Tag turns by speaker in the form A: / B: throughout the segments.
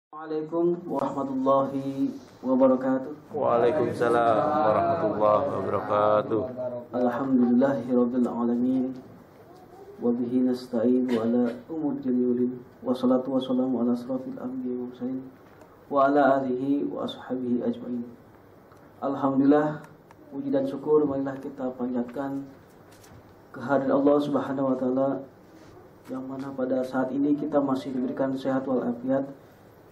A: Assalamualaikum warahmatullahi wabarakatuh.
B: Waalaikumsalam warahmatullahi wabarakatuh.
A: Alhamdulillahirabbil alamin. Wa bihi nasta'in wa ala umur jami'in. Wassalatu wassalamu ala asrafil anbiya'i wal mursalin wa ala alihi wa ashabihi ajmain. Alhamdulillah, puji dan syukur marilah kita panjatkan kehadirat Allah Subhanahu wa taala yang mana pada saat ini kita masih diberikan sehat walafiat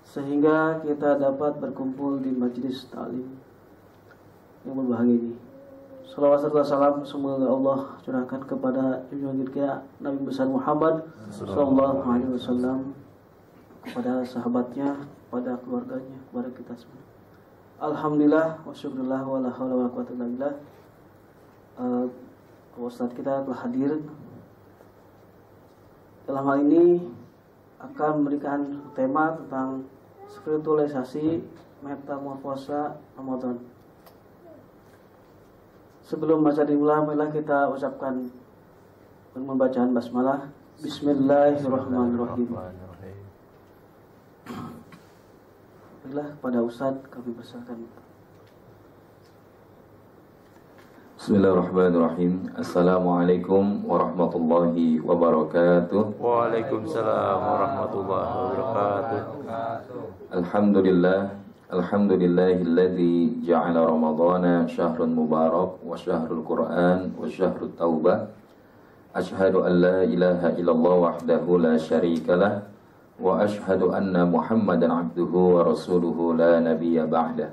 A: sehingga kita dapat berkumpul di majelis ta'lim yang berbahagia ini. Salawat serta salam semoga Allah curahkan kepada junjungan kita Nabi besar Muhammad sallallahu alaihi wasallam, kepada sahabatnya, kepada keluarganya, kepada kita semua. Alhamdulillah wa syukurillah wa la haula wa la quwwata illa billah. Ustaz kita telah hadir. Dalam hal ini akan memberikan tema tentang spiritualisasi metamorfosa Ramadan. Sebelum baca dimulai, marilah kita ucapkan pembacaan basmalah. Bismillahirrahmanirrahim. Baiklah, kepada Ustaz kami persilakan.
C: Bismillahirrahmanirrahim. Assalamualaikum warahmatullahi wabarakatuh.
B: Waalaikumsalam warahmatullahi wabarakatuh.
C: Alhamdulillahilladzi ja'ala ramadhana syahrun mubarak wa syahrul Qur'an wa syahrut taubah. Ashhadu an la ilaha illallah wahdahu la syarikalah wa ashhadu anna Muhammadan abduhu wa rasuluhu la nabiyya ba'dah.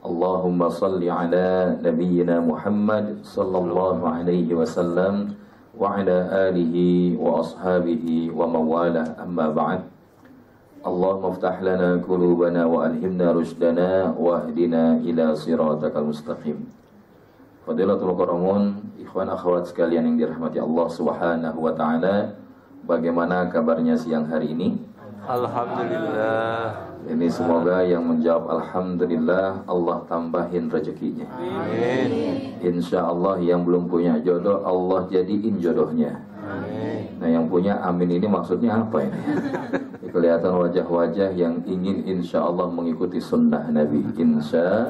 C: Allahumma salli ala nabiyyina Muhammad sallallahu alaihi wasallam wa ala alihi wa ashabihi wa mawalah, amma ba'd. Allahumma iftah lana qulubana wa alhimna rushdana wa hdina ila siratakal mustaqim. Fadilatul qaramun, ikhwan akhwat sekalian yang dirahmati Allah Subhanahu wa taala, bagaimana kabarnya siang hari ini?
B: Alhamdulillah.
C: Ini semoga yang menjawab alhamdulillah Allah tambahin rezekinya.
B: Amin.
C: Insya Allah yang belum punya jodoh Allah jadiin jodohnya.
B: Amin.
C: Nah yang punya amin ini maksudnya apa ini? Kelihatan wajah-wajah yang ingin insya Allah mengikuti sunnah Nabi. Insya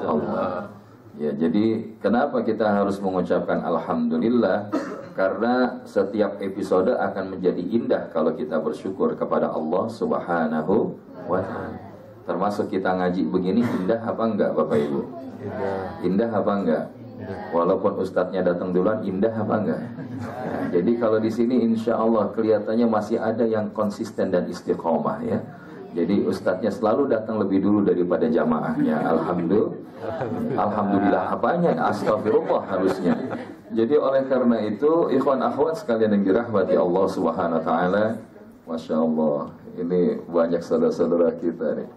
C: Allah. Ya, jadi kenapa kita harus mengucapkan alhamdulillah? Karena setiap episode akan menjadi indah kalau kita bersyukur kepada Allah Subhanahu wa ta'ala. Termasuk kita ngaji begini, indah apa enggak Bapak Ibu? Indah apa enggak? Walaupun ustadznya datang duluan, indah apa enggak? Ya, jadi kalau di sini insya Allah kelihatannya masih ada yang konsisten dan istiqomah ya. Jadi ustadznya selalu datang lebih dulu daripada jamaahnya. Alhamdulillah apanya? Astagfirullah harusnya. Jadi oleh karena itu ikhwan akhwat sekalian yang dirahmati Allah Subhanahu wa taala, Masya Allah, ini banyak saudara-saudara kita nih.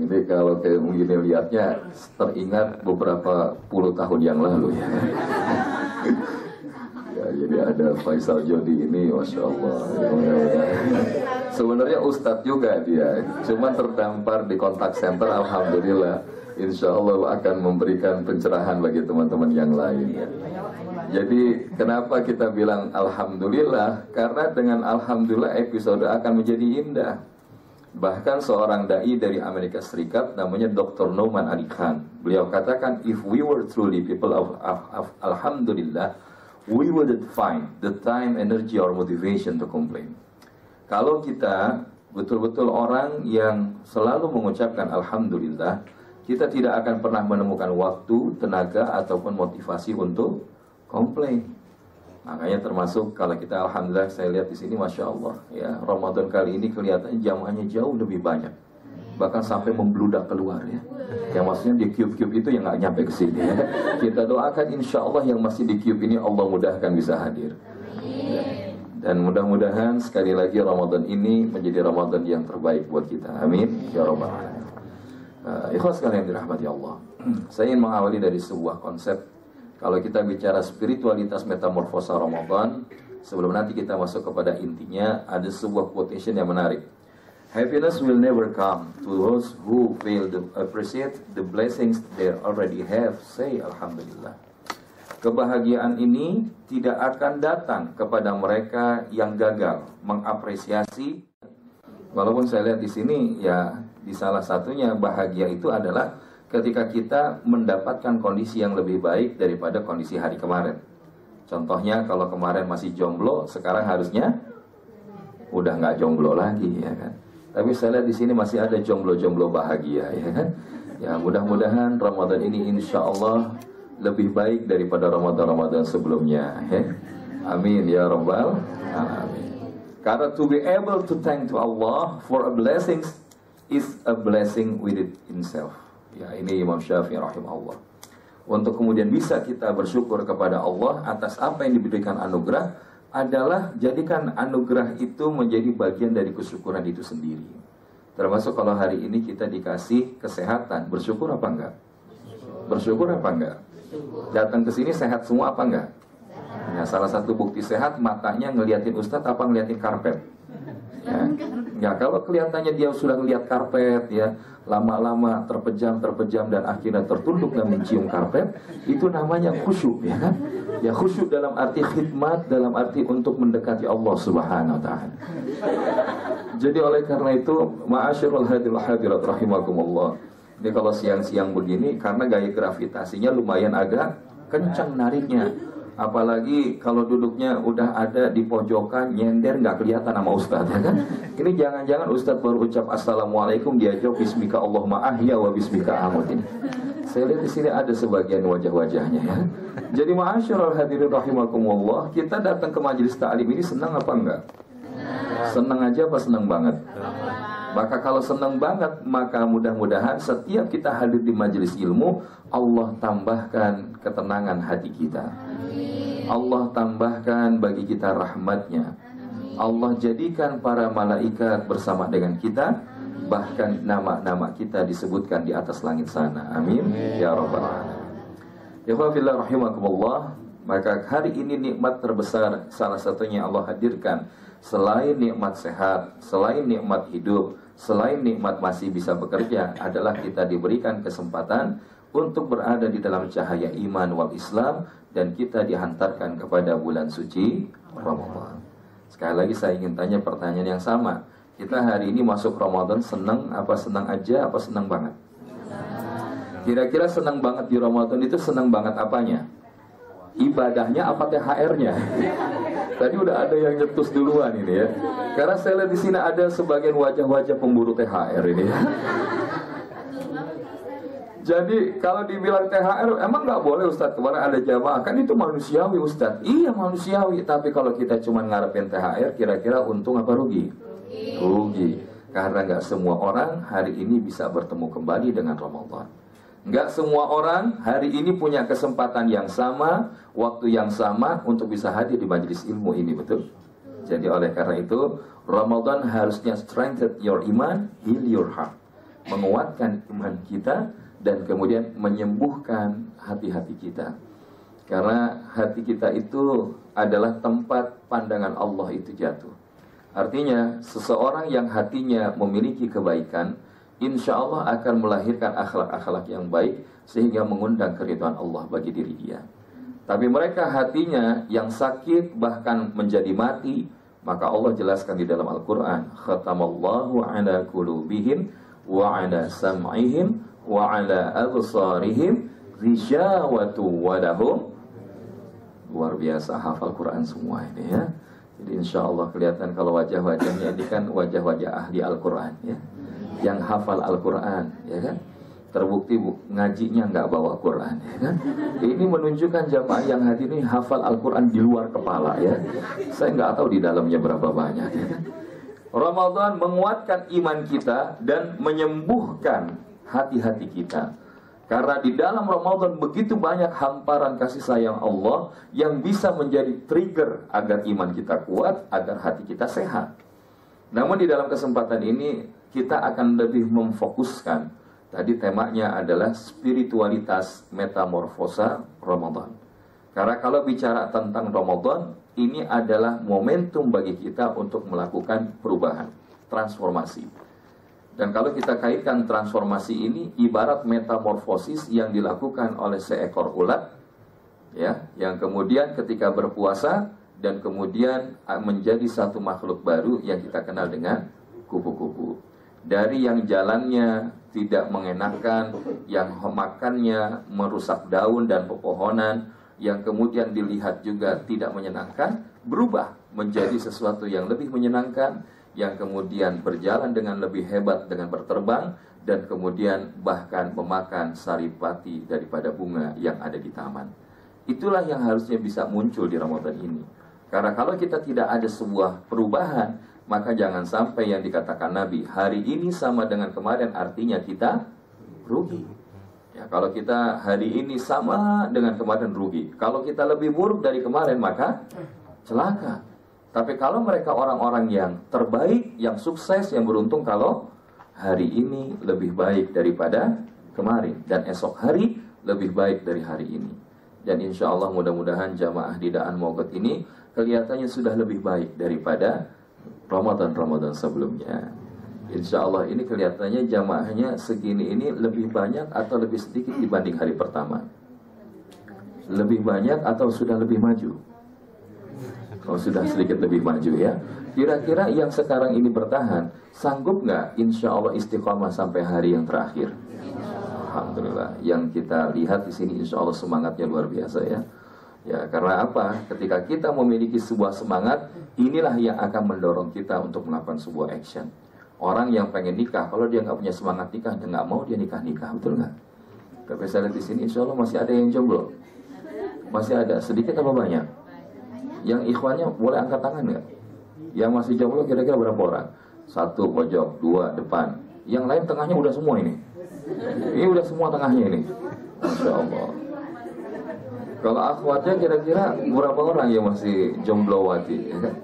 C: Ini kalau kayak begini lihatnya teringat beberapa puluh tahun yang lalu ya. Ya, jadi ada Faisal Jodi ini, Masya Allah. Sebenarnya Ustadz juga dia, cuma terdampar di kontak center. Alhamdulillah, insya Allah akan memberikan pencerahan bagi teman-teman yang lain. Jadi kenapa kita bilang Alhamdulillah? Karena dengan Alhamdulillah episode akan menjadi indah. Bahkan seorang da'i dari Amerika Serikat namanya Dr. Nouman Ali Khan, beliau katakan, if we were truly people of Alhamdulillah, we wouldn't find the time, energy, or motivation to complain. Kalau kita betul-betul orang yang selalu mengucapkan Alhamdulillah, kita tidak akan pernah menemukan waktu, tenaga, ataupun motivasi untuk komplain. Makanya termasuk kalau kita Alhamdulillah, saya lihat di sini Masya Allah ya, Ramadan kali ini kelihatannya jamaahnya jauh lebih banyak, bahkan sampai membludak keluar ya. Yang maksudnya di cube-cube itu yang nggak nyampe ke sini ya. Kita doakan insya Allah yang masih di cube ini Allah mudahkan bisa hadir. Dan mudah-mudahan sekali lagi Ramadan ini menjadi Ramadan yang terbaik buat kita. Amin ya rabbal alamin. Ikhwas sekalian dirahmati Allah. Saya ingin mengawali dari sebuah konsep. Kalau kita bicara spiritualitas metamorfosa Ramadan, sebelum nanti kita masuk kepada intinya, ada sebuah quotation yang menarik. Happiness will never come to those who fail to appreciate the blessings they already have. Say Alhamdulillah. Kebahagiaan ini tidak akan datang kepada mereka yang gagal mengapresiasi Walaupun saya lihat di sini ya, di salah satunya bahagia itu adalah ketika kita mendapatkan kondisi yang lebih baik daripada kondisi hari kemarin. Contohnya kalau kemarin masih jomblo, sekarang harusnya udah nggak jomblo lagi, ya kan. Tapi saya lihat di sini masih ada jomblo-jomblo bahagia, ya kan. Ya mudah-mudahan Ramadan ini insya Allah lebih baik daripada Ramadan-Ramadan sebelumnya, ya. Amin ya rabbal alamin. Karena to be able to thank to Allah for a blessing is a blessing within itself. Ya, ini Imam Syafi'i rahimahullah. Untuk kemudian bisa kita bersyukur kepada Allah atas apa yang diberikan anugerah adalah jadikan anugerah itu menjadi bagian dari kesyukuran itu sendiri. Termasuk kalau hari ini kita dikasih kesehatan, bersyukur apa enggak? Bersyukur apa enggak? Datang ke sini sehat semua apa enggak? Nah, salah satu bukti sehat matanya ngeliatin Ustadz apa ngeliatin karpet? Ya, kalau kelihatannya dia sudah ngeliat karpet, ya lama-lama terpejam dan akhirnya tertunduk dan mencium karpet, itu namanya khusyuk, ya kan? Ya khusyuk dalam arti khidmat, dalam arti untuk mendekati Allah Subhanahu wa taala. Jadi oleh karena itu, ma'asyiral hadirat rahimakumullah. Ini kalau siang-siang begini karena gaya gravitasinya lumayan agak kencang nariknya. Apalagi kalau duduknya udah ada di pojokan, nyender nggak kelihatan sama Ustadz, ya kan? Ini jangan-jangan Ustadz baru ucap assalamualaikum dia jawab bismika Allahumma ahya wa bismika amut ini. Saya lihat di sini ada sebagian wajah-wajahnya, ya. Jadi ma'asyiral hadirin rahimakumullah, kita datang ke majelis ta'lim ini senang apa enggak? Senang aja apa senang banget? Maka kalau senang banget, maka mudah-mudahan setiap kita hadir di majelis ilmu, Allah tambahkan ketenangan hati kita. Allah tambahkan bagi kita rahmatnya. Allah jadikan para malaikat bersama dengan kita, bahkan nama-nama kita disebutkan di atas langit sana. Amin ya rabbal alamin. Ya fillah rahimakumullah. Maka hari ini nikmat terbesar salah satunya Allah hadirkan. Selain nikmat sehat, selain nikmat hidup, selain nikmat masih bisa bekerja, adalah kita diberikan kesempatan untuk berada di dalam cahaya iman wal Islam, dan kita dihantarkan kepada bulan suci Ramadan. Sekali lagi saya ingin tanya pertanyaan yang sama. Kita hari ini masuk Ramadan senang apa senang aja apa senang banget? Kira-kira senang banget di Ramadan itu senang banget apanya? Ibadahnya apa THR-nya? Tadi udah ada yang nyetus duluan ini, ya. Karena saya lihat di sini ada sebagian wajah-wajah pemburu THR ini, ya. Jadi kalau dibilang THR, emang nggak boleh Ustadz, kemarin ada jamaah, kan itu manusiawi Ustadz. Iya manusiawi, tapi kalau kita cuma ngarepin THR, kira-kira untung apa rugi? Rugi. Karena nggak semua orang hari ini bisa bertemu kembali dengan Ramadan. Nggak semua orang hari ini punya kesempatan yang sama, waktu yang sama untuk bisa hadir di majelis ilmu ini, betul? Jadi oleh karena itu, Ramadan harusnya strengthen your iman, heal your heart. Menguatkan iman kita dan kemudian menyembuhkan hati-hati kita. Karena hati kita itu adalah tempat pandangan Allah itu jatuh. Artinya, seseorang yang hatinya memiliki kebaikan, insya Allah akan melahirkan akhlak-akhlak yang baik sehingga mengundang keridhaan Allah bagi diri dia. Tapi mereka hatinya yang sakit bahkan menjadi mati, maka Allah jelaskan di dalam Al-Quran, khatamallahu ala qulubihim wa ala sam'ihim wa ala absarihim ghishawatu wa lahum. Luar biasa hafal Quran semua ini, ya. Jadi insya Allah kelihatan kalau wajah-wajahnya ini kan wajah-wajah ahli Al-Quran, ya, yang hafal Al-Quran, ya kan. Terbukti ngajinya nggak bawa Quran, ya kan. Ini menunjukkan jamaah yang hadir ini hafal Al-Quran di luar kepala, ya. Saya nggak tahu di dalamnya berapa banyak, ya kan. Ramadan menguatkan iman kita dan menyembuhkan hati-hati kita. Karena di dalam Ramadan begitu banyak hamparan kasih sayang Allah yang bisa menjadi trigger agar iman kita kuat, agar hati kita sehat. Namun di dalam kesempatan ini kita akan lebih memfokuskan. Tadi temanya adalah spiritualitas metamorfosa Ramadan. Karena kalau bicara tentang Ramadan, ini adalah momentum bagi kita untuk melakukan perubahan, transformasi. Dan kalau kita kaitkan transformasi ini ibarat metamorfosis yang dilakukan oleh seekor ulat, ya, yang kemudian ketika berpuasa dan kemudian menjadi satu makhluk baru yang kita kenal dengan kupu-kupu. Dari yang jalannya tidak mengenakan, yang makannya merusak daun dan pepohonan, yang kemudian dilihat juga tidak menyenangkan, berubah menjadi sesuatu yang lebih menyenangkan, yang kemudian berjalan dengan lebih hebat dengan berterbang, dan kemudian bahkan memakan saripati daripada bunga yang ada di taman. Itulah yang harusnya bisa muncul di Ramadan ini. Karena kalau kita tidak ada sebuah perubahan, maka jangan sampai yang dikatakan Nabi, hari ini sama dengan kemarin, artinya kita rugi. Ya, kalau kita hari ini sama dengan kemarin, rugi. Kalau kita lebih buruk dari kemarin, maka celaka. Tapi kalau mereka orang-orang yang terbaik, yang sukses, yang beruntung, kalau hari ini lebih baik daripada kemarin, dan esok hari lebih baik dari hari ini. Dan insya Allah mudah-mudahan jamaah di Daan Mogot ini kelihatannya sudah lebih baik daripada Ramadan sebelumnya. Insya Allah ini kelihatannya jamaahnya segini ini lebih banyak atau lebih sedikit dibanding hari pertama? Lebih banyak atau sudah lebih maju? Kalau sudah sedikit lebih maju ya. Kira-kira yang sekarang ini bertahan, sanggup nggak insya Allah istiqamah sampai hari yang terakhir? Alhamdulillah. Yang kita lihat di sini insya Allah semangatnya luar biasa ya. Ya, karena apa? Ketika kita memiliki sebuah semangat, inilah yang akan mendorong kita untuk melakukan sebuah action. Orang yang pengen nikah, kalau dia nggak punya semangat nikah, dia nggak mau dia nikah, betul nggak? Tapi saya lihat di sini, insya Allah masih ada yang jomblo, masih ada sedikit apa banyak? Yang ikhwannya boleh angkat tangan nggak? Yang masih jomblo kira-kira berapa orang? 1 pojok, 2 depan. Yang lain tengahnya udah semua ini. Ini udah semua tengahnya ini. Masya Allah. Kalau akhwatnya kira-kira berapa orang yang masih jomblowati, ya kan?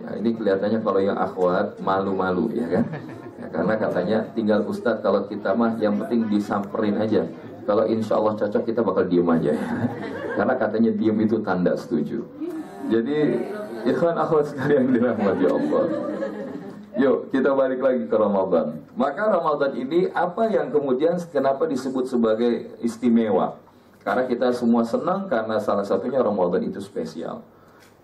C: Ya, ini kelihatannya kalau yang akhwat malu-malu, ya kan? Ya, karena katanya tinggal ustadz kalau kita mah yang penting disamperin aja. Kalau insya Allah cocok kita bakal diem aja, ya. Karena katanya diem itu tanda setuju. Jadi ikhwan akhwat sekalian dirahmati Allah. Yuk kita balik lagi ke Ramadan. Maka Ramadan ini apa yang kemudian kenapa disebut sebagai istimewa? Karena kita semua senang karena salah satunya Ramadan itu spesial.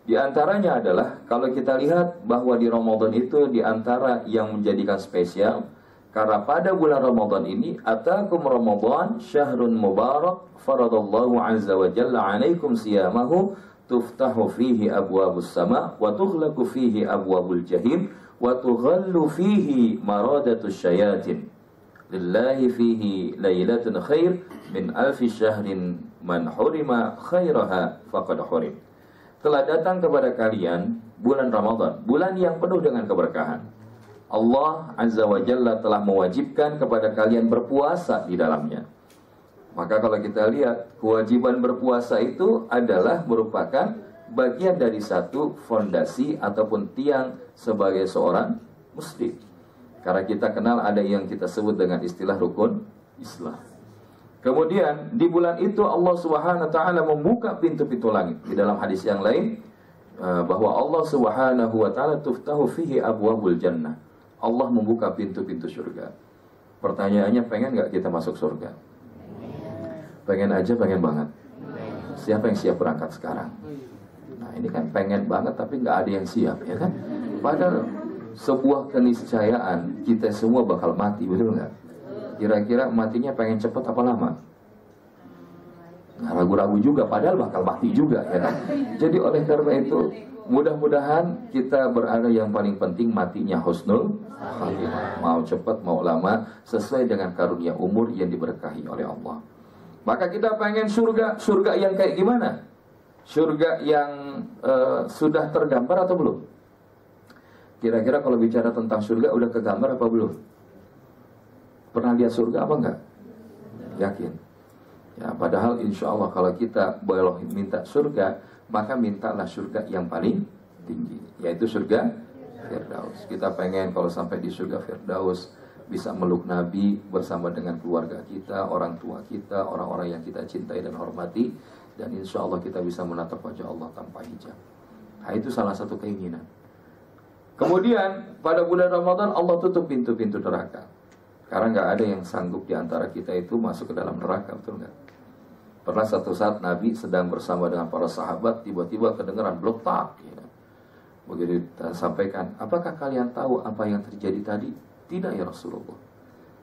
C: Di antaranya adalah kalau kita lihat bahwa di Ramadan itu di antara yang menjadikan spesial, karena pada bulan Ramadan ini atakum Ramadan syahrun mubarak faradallahu azza wa jalla alaikum siyamahu tuftahu fihi abwabus sama wa tughlaqu fihi abwabul jahim wa tughallu fihi maradatus syayatin lillahi fihi lailatun khair min alfi syahrin man hurima khairaha faqad hurim. Telah datang kepada kalian bulan Ramadan, bulan yang penuh dengan keberkahan. Allah Azza wa Jalla telah mewajibkan kepada kalian berpuasa di dalamnya. Maka kalau kita lihat, kewajiban berpuasa itu adalah merupakan bagian dari satu fondasi ataupun tiang sebagai seorang muslim. Karena kita kenal ada yang kita sebut dengan istilah rukun Islam. Kemudian di bulan itu Allah Subhanahu wa taala membuka pintu-pintu langit. Di dalam hadis yang lain bahwa Allah Subhanahu wa taala tuftahu fihi abwabul jannah. Allah membuka pintu-pintu surga. Pertanyaannya, pengen nggak kita masuk surga? Pengen aja, pengen banget. Siapa yang siap berangkat sekarang? Nah ini kan pengen banget tapi nggak ada yang siap, ya kan? Padahal sebuah keniscayaan kita semua bakal mati, betul nggak? Kira-kira matinya pengen cepat apa lama? Nah, ragu-ragu juga, padahal bakal mati juga, ya kan? Jadi oleh karena itu, mudah-mudahan kita berada yang paling penting matinya husnul khatimah. Mau cepat, mau lama, sesuai dengan karunia umur yang diberkahi oleh Allah. Maka kita pengen surga, surga yang kayak gimana? Surga yang sudah tergambar atau belum? Kira-kira kalau bicara tentang surga, udah kegambar apa belum? Pernah lihat surga apa enggak? Yakin? Ya, padahal insya Allah kalau kita boleh minta surga, maka mintalah surga yang paling tinggi, yaitu surga Firdaus. Kita pengen kalau sampai di surga Firdaus, bisa meluk Nabi bersama dengan keluarga kita, orang tua kita, orang-orang yang kita cintai dan hormati, dan insya Allah kita bisa menatap wajah Allah tanpa hijab. Nah itu salah satu keinginan. Kemudian pada bulan Ramadan Allah tutup pintu-pintu neraka. Karena nggak ada yang sanggup di antara kita itu masuk ke dalam neraka, betul nggak? Pernah satu saat Nabi sedang bersama dengan para sahabat, tiba-tiba kedengaran bletak, ya. Begitu kita sampaikan, apakah kalian tahu apa yang terjadi tadi? Tidak ya Rasulullah.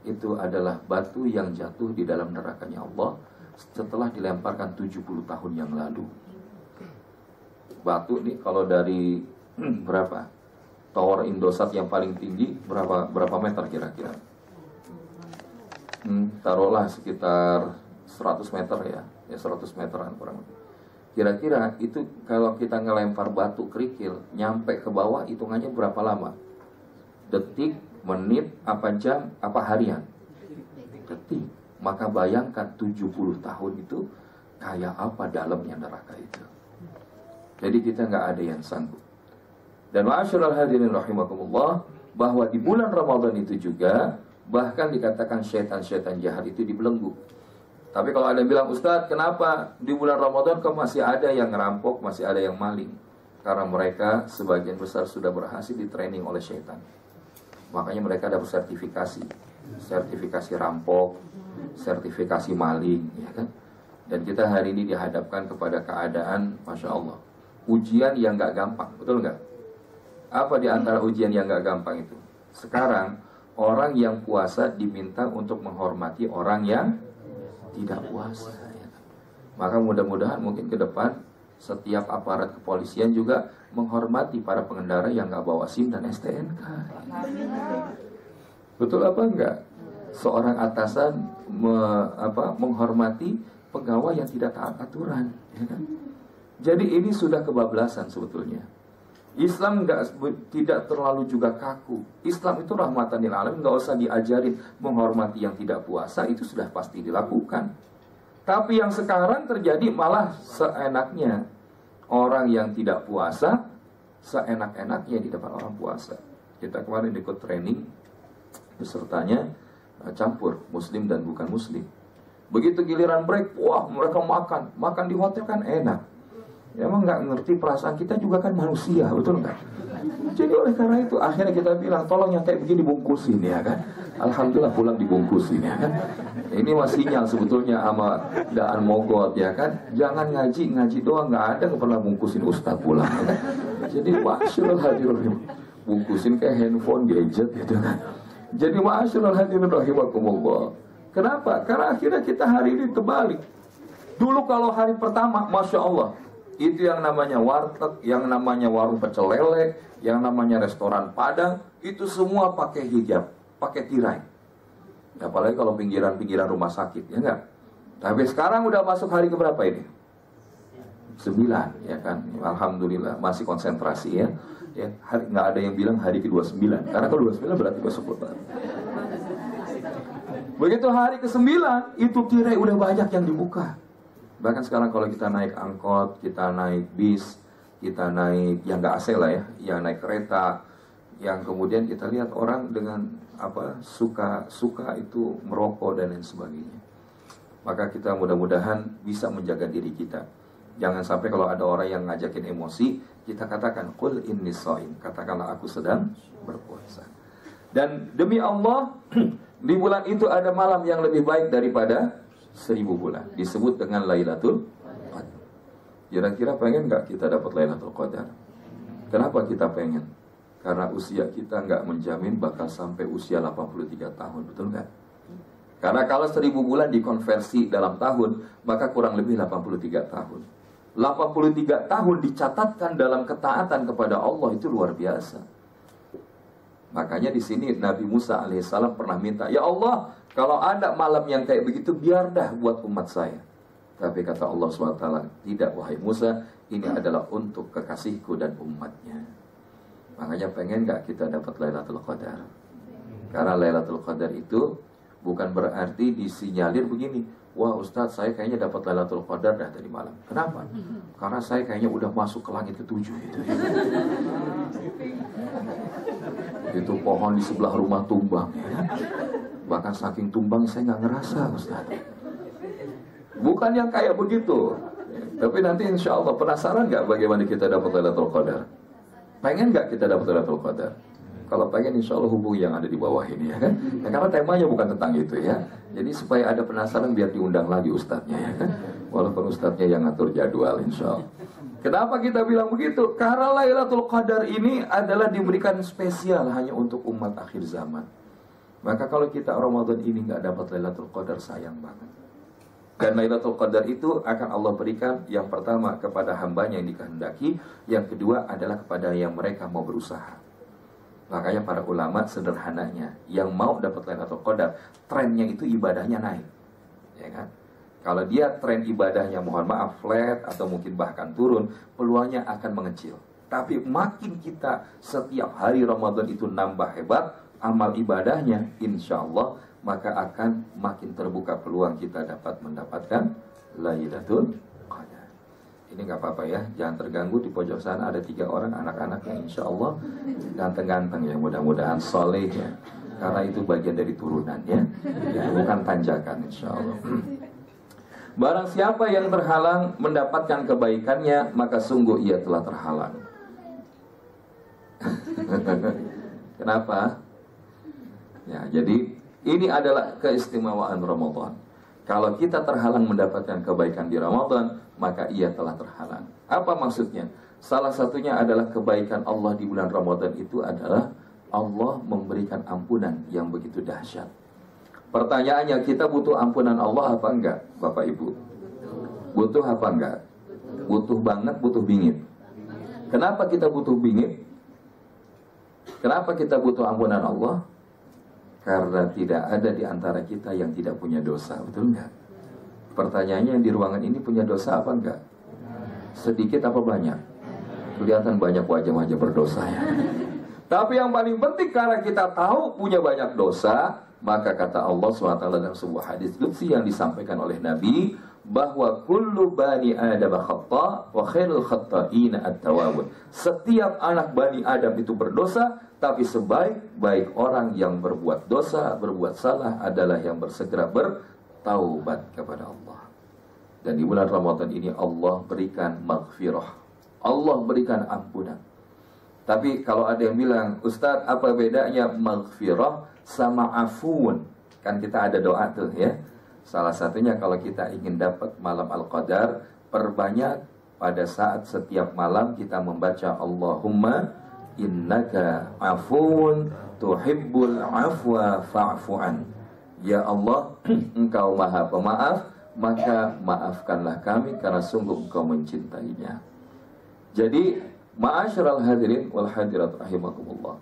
C: Itu adalah batu yang jatuh di dalam nerakanya Allah setelah dilemparkan 70 tahun yang lalu. Batu nih kalau dari berapa? Tower Indosat yang paling tinggi berapa meter kira-kira? Taruhlah sekitar 100 meter ya 100 meteran kurang lebih. Kira-kira itu kalau kita ngelempar batu kerikil nyampe ke bawah, hitungannya berapa lama? Detik, menit, apa jam, apa harian? Detik. Maka bayangkan 70 tahun itu kayak apa dalamnya neraka itu. Jadi kita nggak ada yang sanggup. Dan ma'asyiral hadirin rahimakumullah, bahwa di bulan Ramadan itu juga bahkan dikatakan syaitan-syaitan jahat itu dibelenggu. Tapi kalau ada yang bilang, Ustadz, kenapa di bulan Ramadan kok masih ada yang ngerampok, masih ada yang maling? Karena mereka sebagian besar sudah berhasil di training oleh syaitan. Makanya mereka dapat sertifikasi rampok, sertifikasi maling, ya kan? Dan kita hari ini dihadapkan kepada keadaan, Masya Allah, ujian yang gak gampang, betul nggak? Apa di antara ujian yang gak gampang itu? Sekarang, orang yang puasa diminta untuk menghormati orang yang tidak puasa, ya. Maka mudah-mudahan mungkin ke depan setiap aparat kepolisian juga menghormati para pengendara yang nggak bawa SIM dan STNK. Betul apa enggak? Seorang atasan menghormati pegawai yang tidak taat aturan, ya kan? Jadi ini sudah kebablasan sebetulnya. Islam tidak terlalu juga kaku. Islam itu rahmatan lil alamin, nggak usah diajarin menghormati yang tidak puasa, itu sudah pasti dilakukan. Tapi yang sekarang terjadi malah seenaknya. Orang yang tidak puasa seenak-enaknya di depan orang puasa. Kita kemarin ikut training, pesertanya campur muslim dan bukan muslim. Begitu giliran break, wah mereka makan di hotel kan enak. Ya, emang nggak ngerti perasaan kita juga kan manusia, betul nggak? Jadi oleh karena itu akhirnya kita bilang tolong yang kayak begini bungkusin, ya kan? Alhamdulillah pulang dibungkusin, ya kan? Ini masih sinyal sebetulnya sama Daan Mogot, ya kan? Jangan ngaji doang nggak pernah bungkusin ustaz pulang, ya kan? Jadi masyaallah hadirin bungkusin kayak handphone gadget gitu kan? Jadi masyaallah hadirin rahimakumullah. Kenapa? Karena akhirnya kita hari ini terbalik. Dulu kalau hari pertama, Masya Allah, itu yang namanya warteg, yang namanya warung pecel lele, yang namanya restoran Padang, itu semua pakai hijab, pakai tirai. Apalagi kalau pinggiran-pinggiran rumah sakit, ya enggak? Tapi sekarang udah masuk hari keberapa ini? 9, ya kan? Alhamdulillah masih konsentrasi ya. Ya, nggak ada yang bilang hari ke-29, karena kalau 29 berarti besok lebaran. Begitu hari ke-9, itu tirai udah banyak yang dibuka. Bahkan sekarang kalau kita naik angkot, kita naik bis, kita naik yang nggak AC lah ya, yang naik kereta, yang kemudian kita lihat orang dengan suka itu merokok dan lain sebagainya. Maka kita mudah-mudahan bisa menjaga diri kita. Jangan sampai kalau ada orang yang ngajakin emosi, kita katakan qul inni shaim, katakanlah aku sedang berpuasa. Dan demi Allah, di bulan itu ada malam yang lebih baik daripada 1000 bulan, disebut dengan Lailatul Qadar. Kira-kira pengen nggak kita dapat Lailatul Qadar? Kenapa kita pengen? Karena usia kita nggak menjamin bakal sampai usia 83 tahun, betul nggak? Karena kalau 1000 bulan dikonversi dalam tahun, maka kurang lebih 83 tahun. 83 tahun dicatatkan dalam ketaatan kepada Allah, itu luar biasa. Makanya di sini Nabi Musa alaihissalam pernah minta, ya Allah, kalau ada malam yang kayak begitu, biar dah buat umat saya. Tapi kata Allah SWT, tidak wahai Musa, ini adalah untuk kekasihku dan umatnya. Makanya pengen gak kita dapat Lailatul Qadar? Karena Lailatul Qadar itu bukan berarti disinyalir begini, wah Ustadz saya kayaknya dapat Lailatul Qadar dah tadi malam. Kenapa? Karena saya kayaknya udah masuk ke langit ke-7 gitu. Itu pohon di sebelah rumah tumbang, ya. Bahkan saking tumbang saya nggak ngerasa, Ustaz. Bukan yang kayak begitu. Tapi nanti insya Allah penasaran nggak bagaimana kita dapat Lailatul Qadar? Pengen nggak kita dapat Lailatul Qadar? Kalau pengen insya Allah hubungi yang ada di bawah ini, ya kan? Ya, karena temanya bukan tentang itu ya. Jadi supaya ada penasaran biar diundang lagi ustadznya, ya kan? Walaupun ustadznya yang ngatur jadwal insya Allah. Kenapa kita bilang begitu? Karena Lailatul Qadar ini adalah diberikan spesial hanya untuk umat akhir zaman. Maka kalau kita Ramadan ini nggak dapat Lailatul Qadar, sayang banget. Dan Lailatul Qadar itu akan Allah berikan yang pertama kepada hambanya yang dikehendaki, yang kedua adalah kepada yang mereka mau berusaha. Makanya para ulama sederhananya, yang mau dapat Lailatul Qadar, trennya itu ibadahnya naik, ya kan? Kalau dia tren ibadahnya mohon maaf flat atau mungkin bahkan turun, peluangnya akan mengecil. Tapi makin kita setiap hari Ramadan itu nambah hebat amal ibadahnya, insya Allah maka akan makin terbuka peluang kita dapat mendapatkan Lailatul Qadar. Ini nggak apa-apa ya, jangan terganggu. Di pojok sana ada 3 orang anak-anak yang insya Allah ganteng-ganteng ya, mudah-mudahan soleh ya, karena itu bagian dari turunannya ya, bukan tanjakan insya Allah. Barang siapa yang terhalang mendapatkan kebaikannya, maka sungguh ia telah terhalang. Kenapa? Ya, jadi ini adalah keistimewaan Ramadan. Kalau kita terhalang mendapatkan kebaikan di Ramadan, maka ia telah terhalang. Apa maksudnya? Salah satunya adalah kebaikan Allah di bulan Ramadan itu adalah Allah memberikan ampunan yang begitu dahsyat. Pertanyaannya, kita butuh ampunan Allah apa enggak, Bapak Ibu? Butuh apa enggak? Butuh banget, butuh bingit. Kenapa kita butuh bingit? Kenapa kita butuh ampunan Allah? Karena tidak ada di antara kita yang tidak punya dosa, betul enggak? Pertanyaannya, yang di ruangan ini punya dosa apa enggak? Sedikit apa banyak? Kelihatan banyak wajah-wajah berdosa ya. Tapi yang paling penting, karena kita tahu punya banyak dosa, maka kata Allah SWT dalam sebuah hadis qudsi yang disampaikan oleh Nabi, bahwa kullu bani Adam khata' wa khairul khata'ina at-tawwabun. Setiap anak bani Adam itu berdosa, tapi sebaik-baik orang yang berbuat dosa, berbuat salah adalah yang bersegera bertaubat kepada Allah. Dan di bulan Ramadan ini Allah berikan maghfirah, Allah berikan ampunan. Tapi kalau ada yang bilang, Ustadz apa bedanya maghfirah sama afun? Kan kita ada doa tuh ya. Salah satunya kalau kita ingin dapat malam Al-Qadar, perbanyak pada saat setiap malam kita membaca Allahumma innaka afun tuhibbul afwa fa'fu'an. Ya Allah, Engkau maha pemaaf, maka maafkanlah kami karena sungguh Engkau mencintainya. Jadi ma'asyiral hadirin wal hadirat rahimakumullah,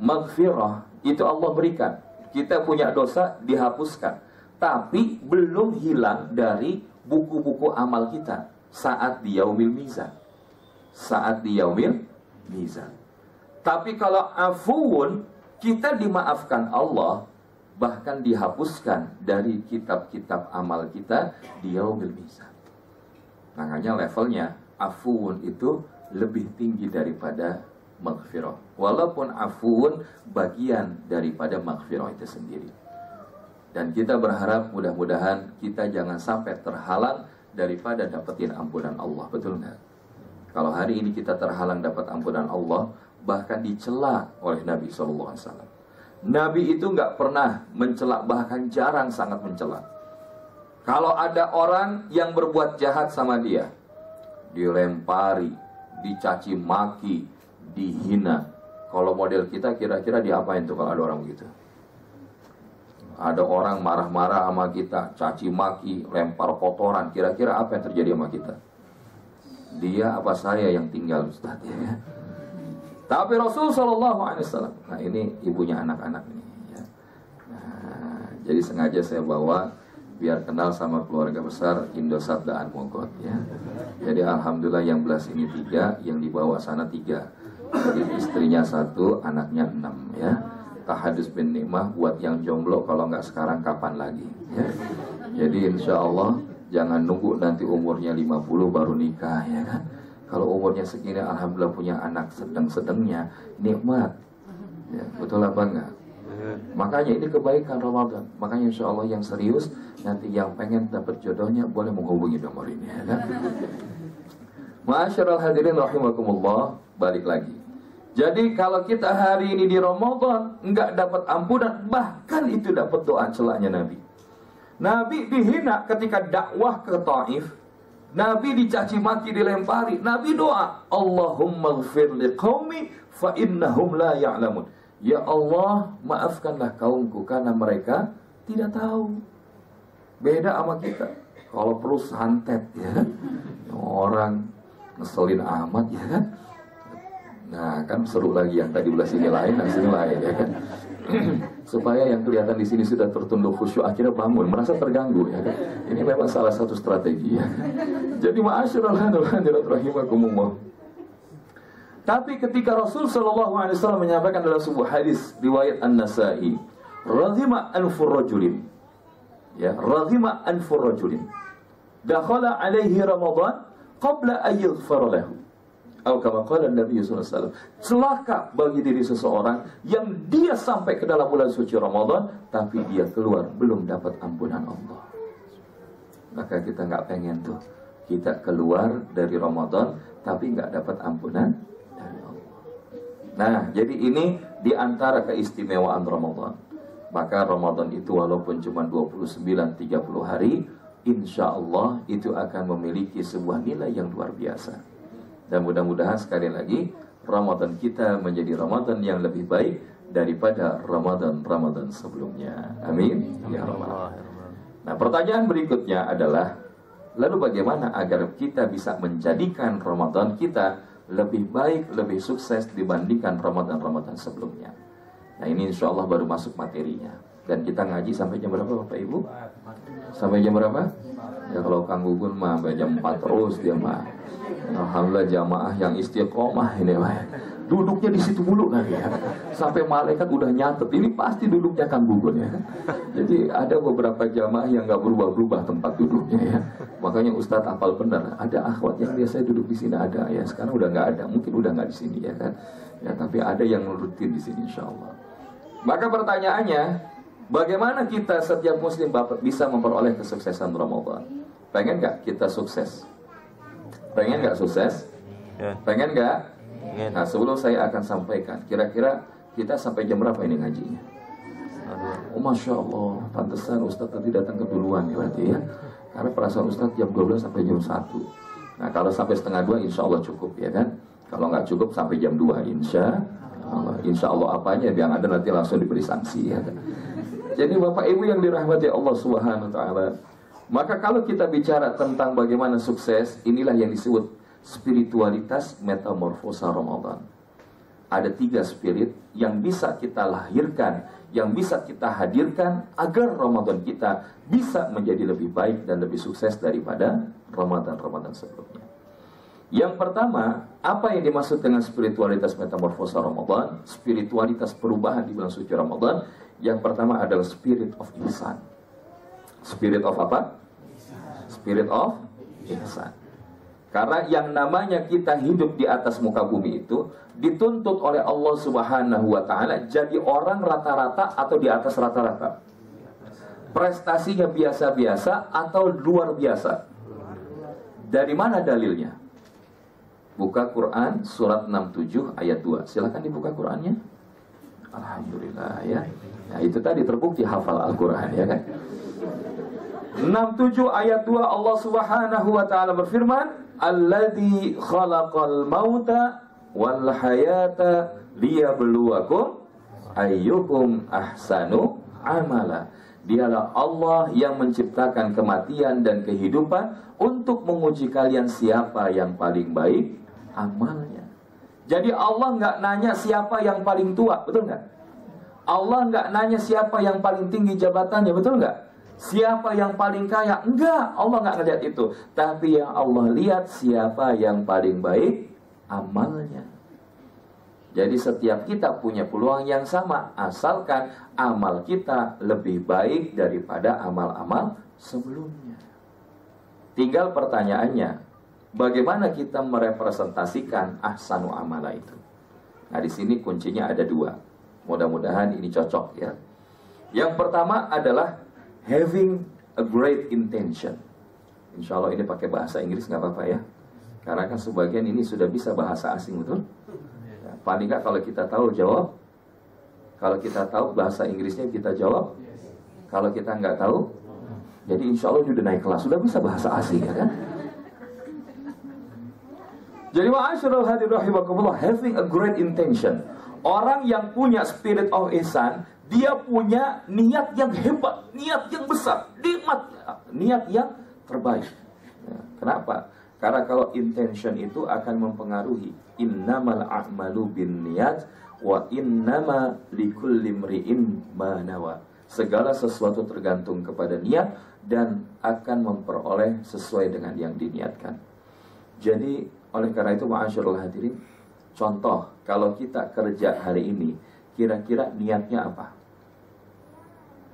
C: maghfirah itu Allah berikan. Kita punya dosa dihapuskan, tapi belum hilang dari buku-buku amal kita saat di yaumil mizan. Saat di yaumil mizan. Tapi kalau afuun, kita dimaafkan Allah, bahkan dihapuskan dari kitab-kitab amal kita di yaumil mizan. Makanya levelnya afuun itu lebih tinggi daripada maghfirah. Walaupun afuun bagian daripada maghfirah itu sendiri. Dan kita berharap mudah-mudahan kita jangan sampai terhalang daripada dapetin ampunan Allah. Betul nggak? Kalau hari ini kita terhalang dapat ampunan Allah, bahkan dicela oleh Nabi SAW. Nabi itu nggak pernah mencela, bahkan jarang sangat mencela. Kalau ada orang yang berbuat jahat sama dia, dilempari, dicaci maki, dihina. Kalau model kita kira-kira diapain tuh kalau ada orang begitu? Ada orang marah-marah sama kita, caci maki, lempar kotoran, kira-kira apa yang terjadi sama kita? Dia apa saya yang tinggal, Ustaz ya? Tapi Rasul SAW, nah ini ibunya anak-anak nih ya. Nah, jadi sengaja saya bawa biar kenal sama keluarga besar Indosat Daan Mogot ya. Jadi alhamdulillah yang belah sini 3, yang di bawah sana 3. Jadi istrinya 1, anaknya 6 ya. Tahadus bin nikmah buat yang jomblo, kalau nggak sekarang kapan lagi ya. Jadi insya Allah jangan nunggu nanti umurnya 50 baru nikah ya kan. Kalau umurnya segini alhamdulillah punya anak sedang-sedangnya, nikmat ya, betul apa enggak? Makanya ini kebaikan Ramadan. Makanya insya Allah yang serius, nanti yang pengen dapat jodohnya boleh menghubungi nomor ini ya kan? Ma'asyiral hadirin rahimakumullah, balik lagi. Jadi kalau kita hari ini di Ramadan enggak dapat ampunan, bahkan itu dapat doa celaknya Nabi. Nabi dihina ketika dakwah ke Taif. Nabi dicaci maki, dilempari. Nabi doa, Allahumma ghfir liqaumi fa innahum la ya'lamun. Ya Allah, maafkanlah kaumku karena mereka tidak tahu. Beda sama kita. Kalau perlu santet ya kan. Orang ngeselin amat ya kan. Nah, kan seru lagi yang tadi belah sini lain, yang sini lain ya kan. Supaya yang kelihatan di sini sudah tertunduk khusyuk akhirnya bangun, merasa terganggu ya kan. Ini memang salah satu strategi ya. Jadi ma'asyiral hadirat rahimakumullah. Tapi ketika Rasul sallallahu alaihi wasallam menyampaikan dalam sebuah hadis riwayat An-Nasa'i, radhima anfur rajulin. Ya, radhima anfur rajulin. Dakhala alaihi Ramadan qabla an yaghfara lahu. Atau kama qala Nabi sallallahu alaihi wasallam, celaka bagi diri seseorang yang dia sampai ke dalam bulan suci Ramadan tapi dia keluar belum dapat ampunan Allah. Maka kita nggak pengen tuh kita keluar dari Ramadan tapi nggak dapat ampunan dari Allah. Nah, jadi ini di antara keistimewaan Ramadan. Maka Ramadan itu walaupun cuma 29-30 hari, insya Allah itu akan memiliki sebuah nilai yang luar biasa. Dan mudah-mudahan sekali lagi Ramadan kita menjadi Ramadan yang lebih baik daripada Ramadan sebelumnya. Amin. Ya Rabbal. Nah, pertanyaan berikutnya adalah, lalu bagaimana agar kita bisa menjadikan Ramadan kita lebih baik, lebih sukses dibandingkan Ramadan sebelumnya? Nah, ini insya Allah baru masuk materinya. Dan kita ngaji sampai jam berapa Bapak Ibu? Sampai jam berapa? Ya kalau Kang Gugun mah sampai jam 4 terus dia mah. Alhamdulillah jamaah yang istiqomah ini mah. Duduknya di situ dulu kan ya. Sampai malaikat udah nyatet, ini pasti duduknya Kang Gugun ya. Jadi ada beberapa jamaah yang nggak berubah-ubah tempat duduknya ya. Makanya Ustadz hafal benar. Ada akhwat yang biasanya duduk di sini ada ya. Sekarang udah nggak ada, mungkin udah nggak di sini ya kan. Ya tapi ada yang rutin di sini insya Allah. Maka pertanyaannya, bagaimana kita setiap muslim bisa memperoleh kesuksesan Ramadan? Pengen nggak kita sukses? Pengen nggak sukses? Pengen nggak? Nah, sebelum saya akan sampaikan, kira-kira kita sampai jam berapa ini ngajinya? Oh, Masya Allah, pantesan Ustadz tadi datang keduluan berarti ya. Karena perasaan Ustadz jam 12 sampai jam 1. Nah, kalau sampai setengah 2 insya Allah cukup ya kan. Kalau nggak cukup sampai jam 2 insya Allah apanya yang ada nanti langsung diberi sanksi ya kan. Jadi Bapak Ibu yang dirahmati Allah Subhanahu wa taala, maka kalau kita bicara tentang bagaimana sukses, inilah yang disebut spiritualitas metamorfosa Ramadan. Ada 3 spirit yang bisa kita lahirkan, yang bisa kita hadirkan agar Ramadan kita bisa menjadi lebih baik dan lebih sukses daripada Ramadan sebelumnya. Yang pertama, apa yang dimaksud dengan spiritualitas metamorfosa Ramadan? Spiritualitas perubahan di bulan suci Ramadan. Yang pertama adalah spirit of ihsan. Spirit of apa? Spirit of ihsan. Karena yang namanya kita hidup di atas muka bumi itu dituntut oleh Allah Subhanahu wa taala jadi orang rata-rata atau di atas rata-rata. Prestasinya biasa-biasa atau luar biasa. Dari mana dalilnya? Buka Quran surat 67 ayat 2. Silakan dibuka Qurannya. Alhamdulillah ya. Nah, itu tadi terbukti hafal Al-Quran ya kan. 67 ayat 2 Allah Subhanahu wa taala berfirman, "Alladzi khalaqal mauta wal hayata liyabluwakum ayyukum ahsanu amala." Dialah Allah yang menciptakan kematian dan kehidupan untuk menguji kalian siapa yang paling baik amalnya. Jadi Allah nggak nanya siapa yang paling tua, betul nggak? Allah nggak nanya siapa yang paling tinggi jabatannya, betul nggak? Siapa yang paling kaya? Enggak, Allah nggak ngeliat itu. Tapi yang Allah lihat siapa yang paling baik amalnya. Jadi setiap kita punya peluang yang sama, asalkan amal kita lebih baik daripada amal-amal sebelumnya. Tinggal pertanyaannya, bagaimana kita merepresentasikan ahsanu amala itu? Nah, di sini kuncinya ada 2. Mudah-mudahan ini cocok ya. Yang pertama adalah having a great intention. Insya Allah ini pakai bahasa Inggris nggak apa-apa ya. Karena kan sebagian ini sudah bisa bahasa asing, betul? Ya, paling nggak kalau kita tahu jawab. Kalau kita tahu bahasa Inggrisnya kita jawab. Kalau kita nggak tahu, jadi insya Allah sudah naik kelas, sudah bisa bahasa asing ya kan? Jadi ma'asyiral hadirin rahimakumullah, having a great intention. Orang yang punya spirit of ihsan, dia punya niat yang hebat, niat yang besar, niat yang terbaik. Ya, kenapa? Karena kalau intention itu akan mempengaruhi innamal a'malu binniyat wa innama likulli imri'in ma nawa. Segala sesuatu tergantung kepada niat dan akan memperoleh sesuai dengan yang diniatkan. Jadi oleh karena itu ma'asyiral hadirin, contoh kalau kita kerja hari ini, kira-kira niatnya apa?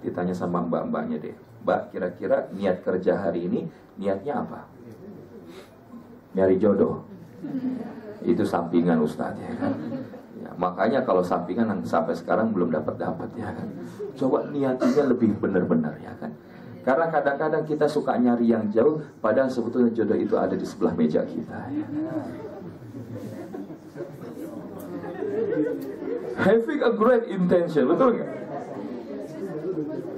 C: Ditanya sama mbak-mbaknya deh, Mbak, kira-kira niat kerja hari ini niatnya apa? Nyari jodoh. Itu sampingan Ustadz, ya kan? Ya, makanya kalau sampingan sampai sekarang belum dapat ya kan? Coba niatnya lebih benar-benar, ya kan? Karena kadang-kadang kita suka nyari yang jauh, padahal sebetulnya jodoh itu ada di sebelah meja kita, ya. Having a great intention, betul nggak?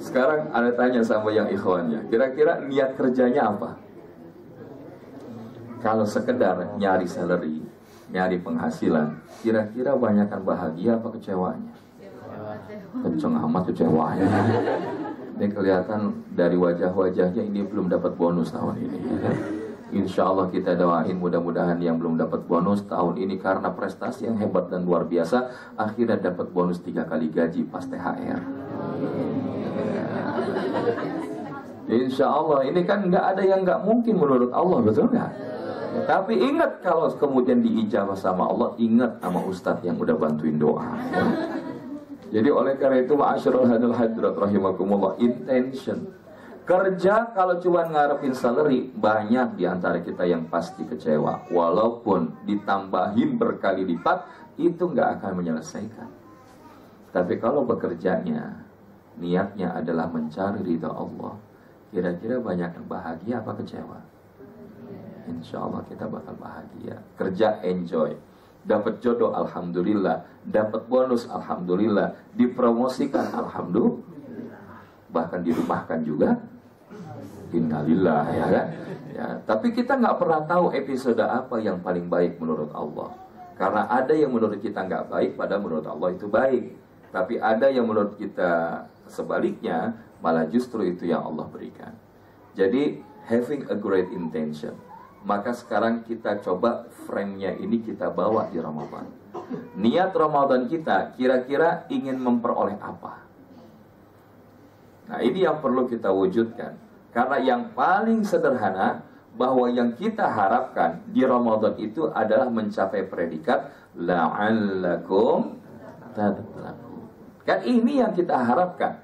C: Sekarang ada tanya sama yang ikhwannya, kira-kira niat kerjanya apa? Kalau sekedar nyari salary, nyari penghasilan, kira-kira banyakkan bahagia apa kecewanya? Kenceng amat kecewanya. Ini kelihatan dari wajah-wajahnya ini belum dapat bonus tahun ini. Insya Allah kita doain mudah-mudahan yang belum dapat bonus tahun ini karena prestasi yang hebat dan luar biasa, akhirnya dapat bonus 3 kali gaji pas THR. Insya Allah ini kan nggak ada yang nggak mungkin menurut Allah, betul nggak? Tapi ingat kalau kemudian diijabah sama Allah, ingat sama Ustadz yang udah bantuin doa. Jadi oleh karena itu ma'asyiral hadirat rahimakumullah, intention. Kerja kalau cuma ngarepin salary, banyak diantara kita yang pasti kecewa. Walaupun ditambahin berkali lipat, itu nggak akan menyelesaikan. Tapi kalau bekerjanya, niatnya adalah mencari ridha Allah, kira-kira banyak yang bahagia apa kecewa? Insya Allah kita bakal bahagia. Kerja enjoy, dapat jodoh alhamdulillah, dapat bonus alhamdulillah, dipromosikan alhamdulillah, bahkan dirumahkan juga innalillah, ya kan? Ya, tapi kita nggak pernah tahu episode apa yang paling baik menurut Allah. Karena ada yang menurut kita nggak baik, padahal menurut Allah itu baik. Tapi ada yang menurut kita sebaliknya, malah justru itu yang Allah berikan. Jadi having a great intention. Maka sekarang kita coba frame-nya ini kita bawa di Ramadan. Niat Ramadan kita kira-kira ingin memperoleh apa? Nah ini yang perlu kita wujudkan. Karena yang paling sederhana, bahwa yang kita harapkan di Ramadan itu adalah mencapai predikat la'allakum tattaqun. Kan ini yang kita harapkan.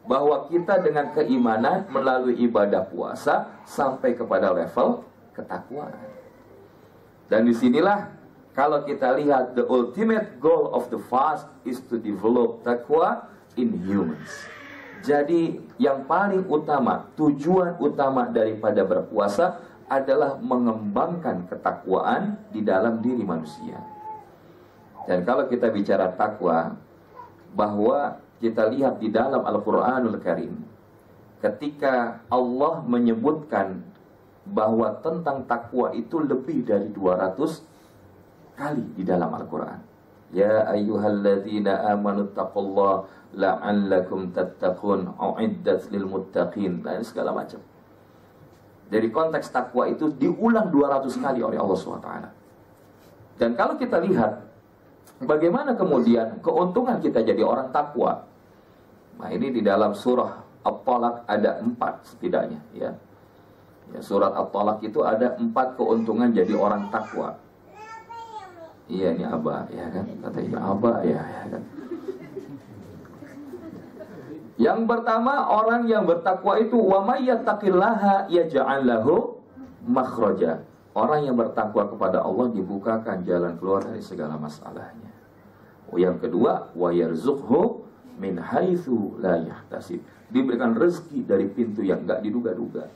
C: Bahwa kita dengan keimanan melalui ibadah puasa sampai kepada level ketakwaan. Dan disinilah kalau kita lihat the ultimate goal of the fast is to develop taqwa in humans. Jadi yang paling utama, tujuan utama daripada berpuasa adalah mengembangkan ketakwaan di dalam diri manusia. Dan kalau kita bicara takwa, bahwa kita lihat di dalam Al-Quranul Karim, ketika Allah menyebutkan bahwa tentang takwa itu lebih dari 200 kali di dalam Al-Quran. Ya ayyuhalladzina amanu taqullaha la'allakum tattaqun u'iddat lil muttaqin, dan segala macam. Dari konteks takwa itu diulang 200 kali oleh Allah SWT. Dan kalau kita lihat bagaimana kemudian keuntungan kita jadi orang takwa, nah ini di dalam surah At-Talaq ada 4 setidaknya, ya. Ya, surat At-Talaq itu ada 4 keuntungan jadi orang takwa. Iya, ini Abah, ya kan? Katanya Abah, ya kan? Yang pertama, orang yang bertakwa itu wa may yattaqillaha yaj'al lahu makhraja. Orang yang bertakwa kepada Allah dibukakan jalan keluar dari segala masalahnya. Yang kedua, wa yarzuqhu min haitsu la yahtasib. Diberikan rezeki dari pintu yang enggak diduga-duga.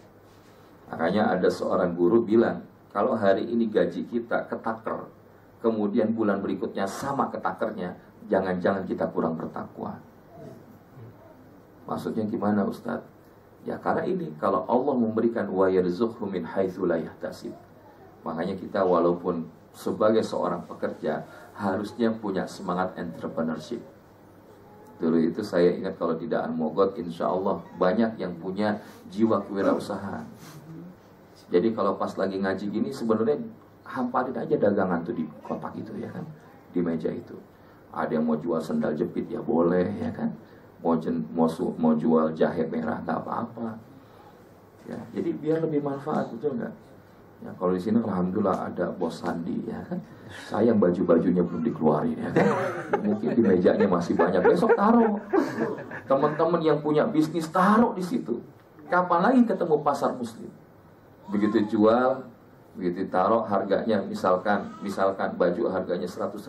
C: Makanya ada seorang guru bilang, kalau hari ini gaji kita ketaker, kemudian bulan berikutnya sama ketakernya, jangan-jangan kita kurang bertakwa. Maksudnya gimana Ustaz? Ya karena ini, kalau Allah memberikan wa yarzuqhu min haitsu la yahtasib, makanya kita walaupun sebagai seorang pekerja harusnya punya semangat entrepreneurship. Dulu itu saya ingat kalau di Daan Mogot, insya Allah banyak yang punya jiwa kewirausahaan. Jadi kalau pas lagi ngaji gini sebenarnya hamparin aja dagangan tuh di kotak itu ya kan, di meja itu. Ada yang mau jual sendal jepit ya boleh ya kan, mau jual jahe merah nggak apa-apa. Ya, jadi biar lebih manfaat, betul nggak? Ya, kalau di sini alhamdulillah ada bos Sandi ya kan. Sayang baju-bajunya belum dikeluarin ya kan. Mungkin di mejanya masih banyak. Besok taruh. Teman-teman yang punya bisnis taruh di situ. Kapan lagi ketemu pasar muslim? Begitu jual, begitu taruh harganya misalkan baju harganya 100.000,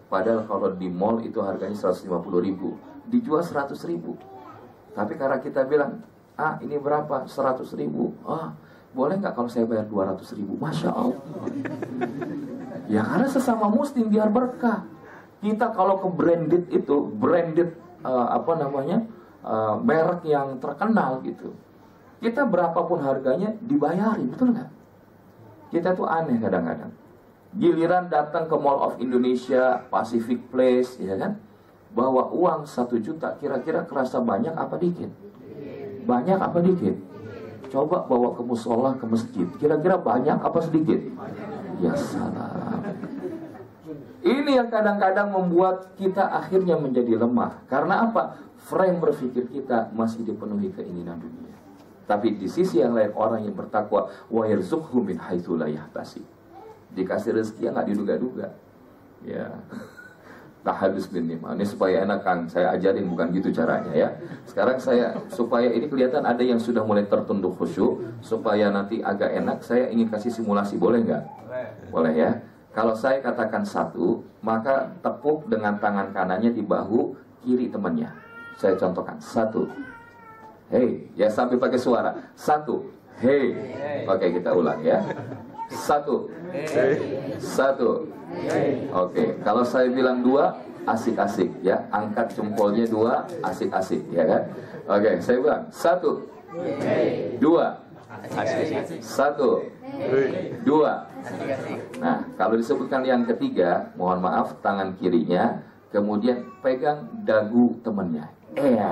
C: padahal kalau di mall itu harganya 150.000, dijual 100.000. Tapi karena kita bilang, ini berapa? 100.000. Boleh nggak kalau saya bayar 200.000? Masya Allah. Ya karena sesama muslim biar berkah. Kita kalau ke branded merek yang terkenal gitu, kita berapapun harganya dibayarin, betul nggak? Kita tuh aneh kadang-kadang. Giliran datang ke Mall of Indonesia, Pacific Place, ya kan? Bawa uang 1 juta, kira-kira kerasa banyak apa dikit? Banyak apa dikit? Coba bawa ke musola, ke masjid, kira-kira banyak apa sedikit? Ya salam. Ini yang kadang-kadang membuat kita akhirnya menjadi lemah. Karena apa? Frame berpikir kita masih dipenuhi keinginan dunia. Tapi di sisi yang lain, orang yang bertakwa, wa yarzuqhu min haitsu la yahtasib. Dikasih rezeki yang nggak diduga-duga. Ya. Tahadus bin nimah. Ini supaya enak Kang, saya ajarin bukan gitu caranya ya. Sekarang saya supaya ini kelihatan ada yang sudah mulai tertunduk khusyuk, supaya nanti agak enak, saya ingin kasih simulasi, boleh nggak? Boleh ya. Kalau saya katakan 1, maka tepuk dengan tangan kanannya di bahu kiri temannya. Saya contohkan 1. Hey, ya sampai pakai suara. 1. Hey. Oke, kita ulang ya. 1. 1. Oke, kalau saya bilang 2, asik-asik ya. Angkat jempolnya 2, asik-asik ya kan. Oke, saya bilang 1, 2, 1, 2. Nah, kalau disebutkan yang ketiga, mohon maaf, tangan kirinya, kemudian pegang dagu temannya. Ya.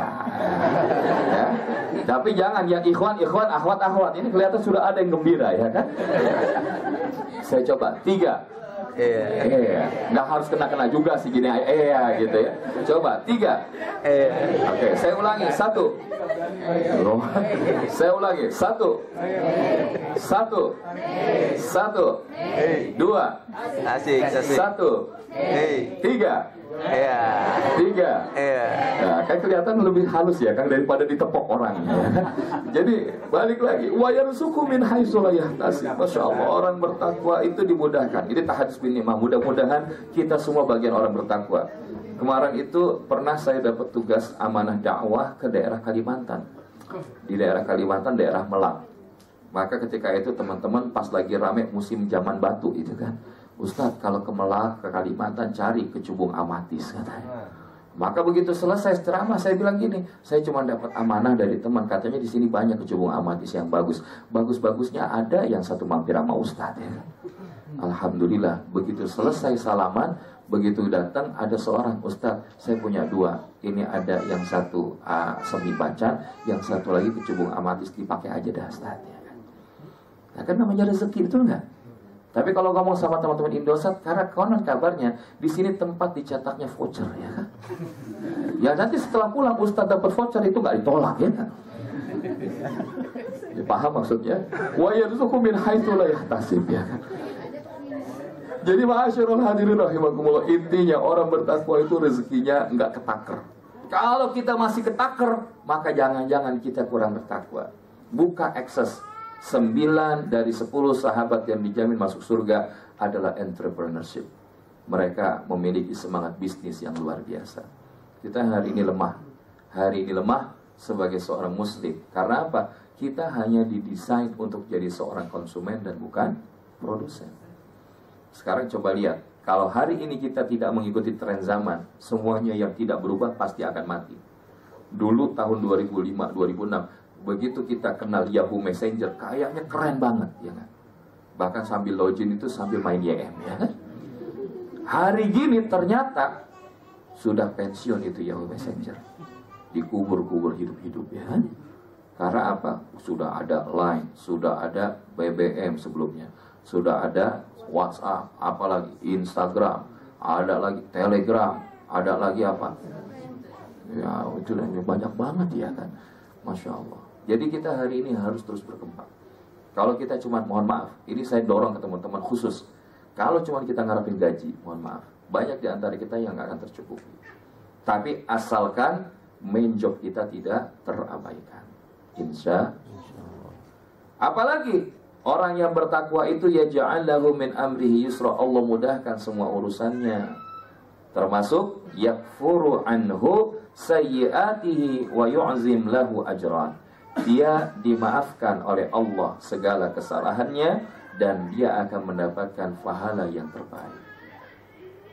C: Tapi jangan yang ikhwan, akhwat. Ini kelihatan sudah ada yang gembira ya kan. Saya coba 3. Nggak harus kena juga sih gini. Gitu ya. Coba 3. Oke, saya ulangi 1. Saya ulangi 1. 2.
B: Asik.
C: 1. 3. 3. Nah, kan kelihatan lebih halus ya kan daripada ditepok orang ya. Jadi balik lagi, wa yarzuqhu min haitsu la yahtasib. Masya Allah, orang bertakwa itu dimudahkan. Ini tahadus bin nimah. Mudah-mudahan kita semua bagian orang bertakwa. Kemarin itu pernah saya dapat tugas amanah dakwah ke daerah Kalimantan. Di daerah Kalimantan, daerah Melang. Maka ketika itu teman-teman pas lagi rame musim zaman batu itu kan, Ustadz kalau ke Melang, ke Kalimantan cari kecubung amatis katanya. Maka begitu selesai ceramah saya bilang gini, saya cuma dapat amanah dari teman, katanya di sini banyak kecubung amatis yang bagus. Bagus-bagusnya ada yang satu mampir sama Ustadz ya. Alhamdulillah, begitu selesai salaman, begitu datang ada seorang, Ustadz saya punya 2. Ini ada yang satu semi bacan, yang satu lagi kecubung amatis, dipakai aja dah Ustadz ya. Nah kan namanya rezeki, betul nggak? Tapi kalau ngomong sama teman-teman Indosat, karena konon kabarnya di sini tempat dicetaknya voucher ya kan? Ya nanti setelah pulang Ustadz dapat voucher itu nggak ditolak ya kan? Ya, paham maksudnya? Wa yarzuqhu min haitsu la yahtasib ya kan? Jadi ma'asyiral hadirin rahimakumullah, intinya orang bertakwa itu rezekinya nggak ketaker. Kalau kita masih ketaker, maka jangan-jangan kita kurang bertakwa. Buka akses. 9 dari 10 sahabat yang dijamin masuk surga adalah entrepreneurship. Mereka memiliki semangat bisnis yang luar biasa. Kita hari ini lemah sebagai seorang muslim. Karena apa? Kita hanya didesain untuk jadi seorang konsumen dan bukan produsen. Sekarang coba lihat, kalau hari ini kita tidak mengikuti tren zaman, semuanya yang tidak berubah pasti akan mati. Dulu tahun 2005, 2006, begitu kita kenal Yahoo Messenger, kayaknya keren banget, ya kan? Bahkan sambil login itu sambil main YM, ya kan? Hari gini ternyata sudah pensiun itu Yahoo Messenger. Dikubur-kubur hidup-hidup, ya kan? Karena apa? Sudah ada Line, sudah ada BBM sebelumnya, sudah ada WhatsApp, apalagi Instagram, ada lagi Telegram, ada lagi apa? Ya itu banyak banget ya kan, Masya Allah. Jadi kita hari ini harus terus berkembang. Kalau kita cuma, mohon maaf, ini saya dorong ke teman-teman khusus, kalau cuma kita ngarepin gaji, mohon maaf, banyak di antara kita yang nggak akan tercukupi. Tapi asalkan main job kita tidak terabaikan, insya Allah. Apalagi orang yang bertakwa itu ya ja'allahu min amrihi yusra, Allah mudahkan semua urusannya, termasuk yakfuru anhu sayyiatihi wa yu'zim lahu ajran. Dia dimaafkan oleh Allah segala kesalahannya dan dia akan mendapatkan pahala yang terbaik.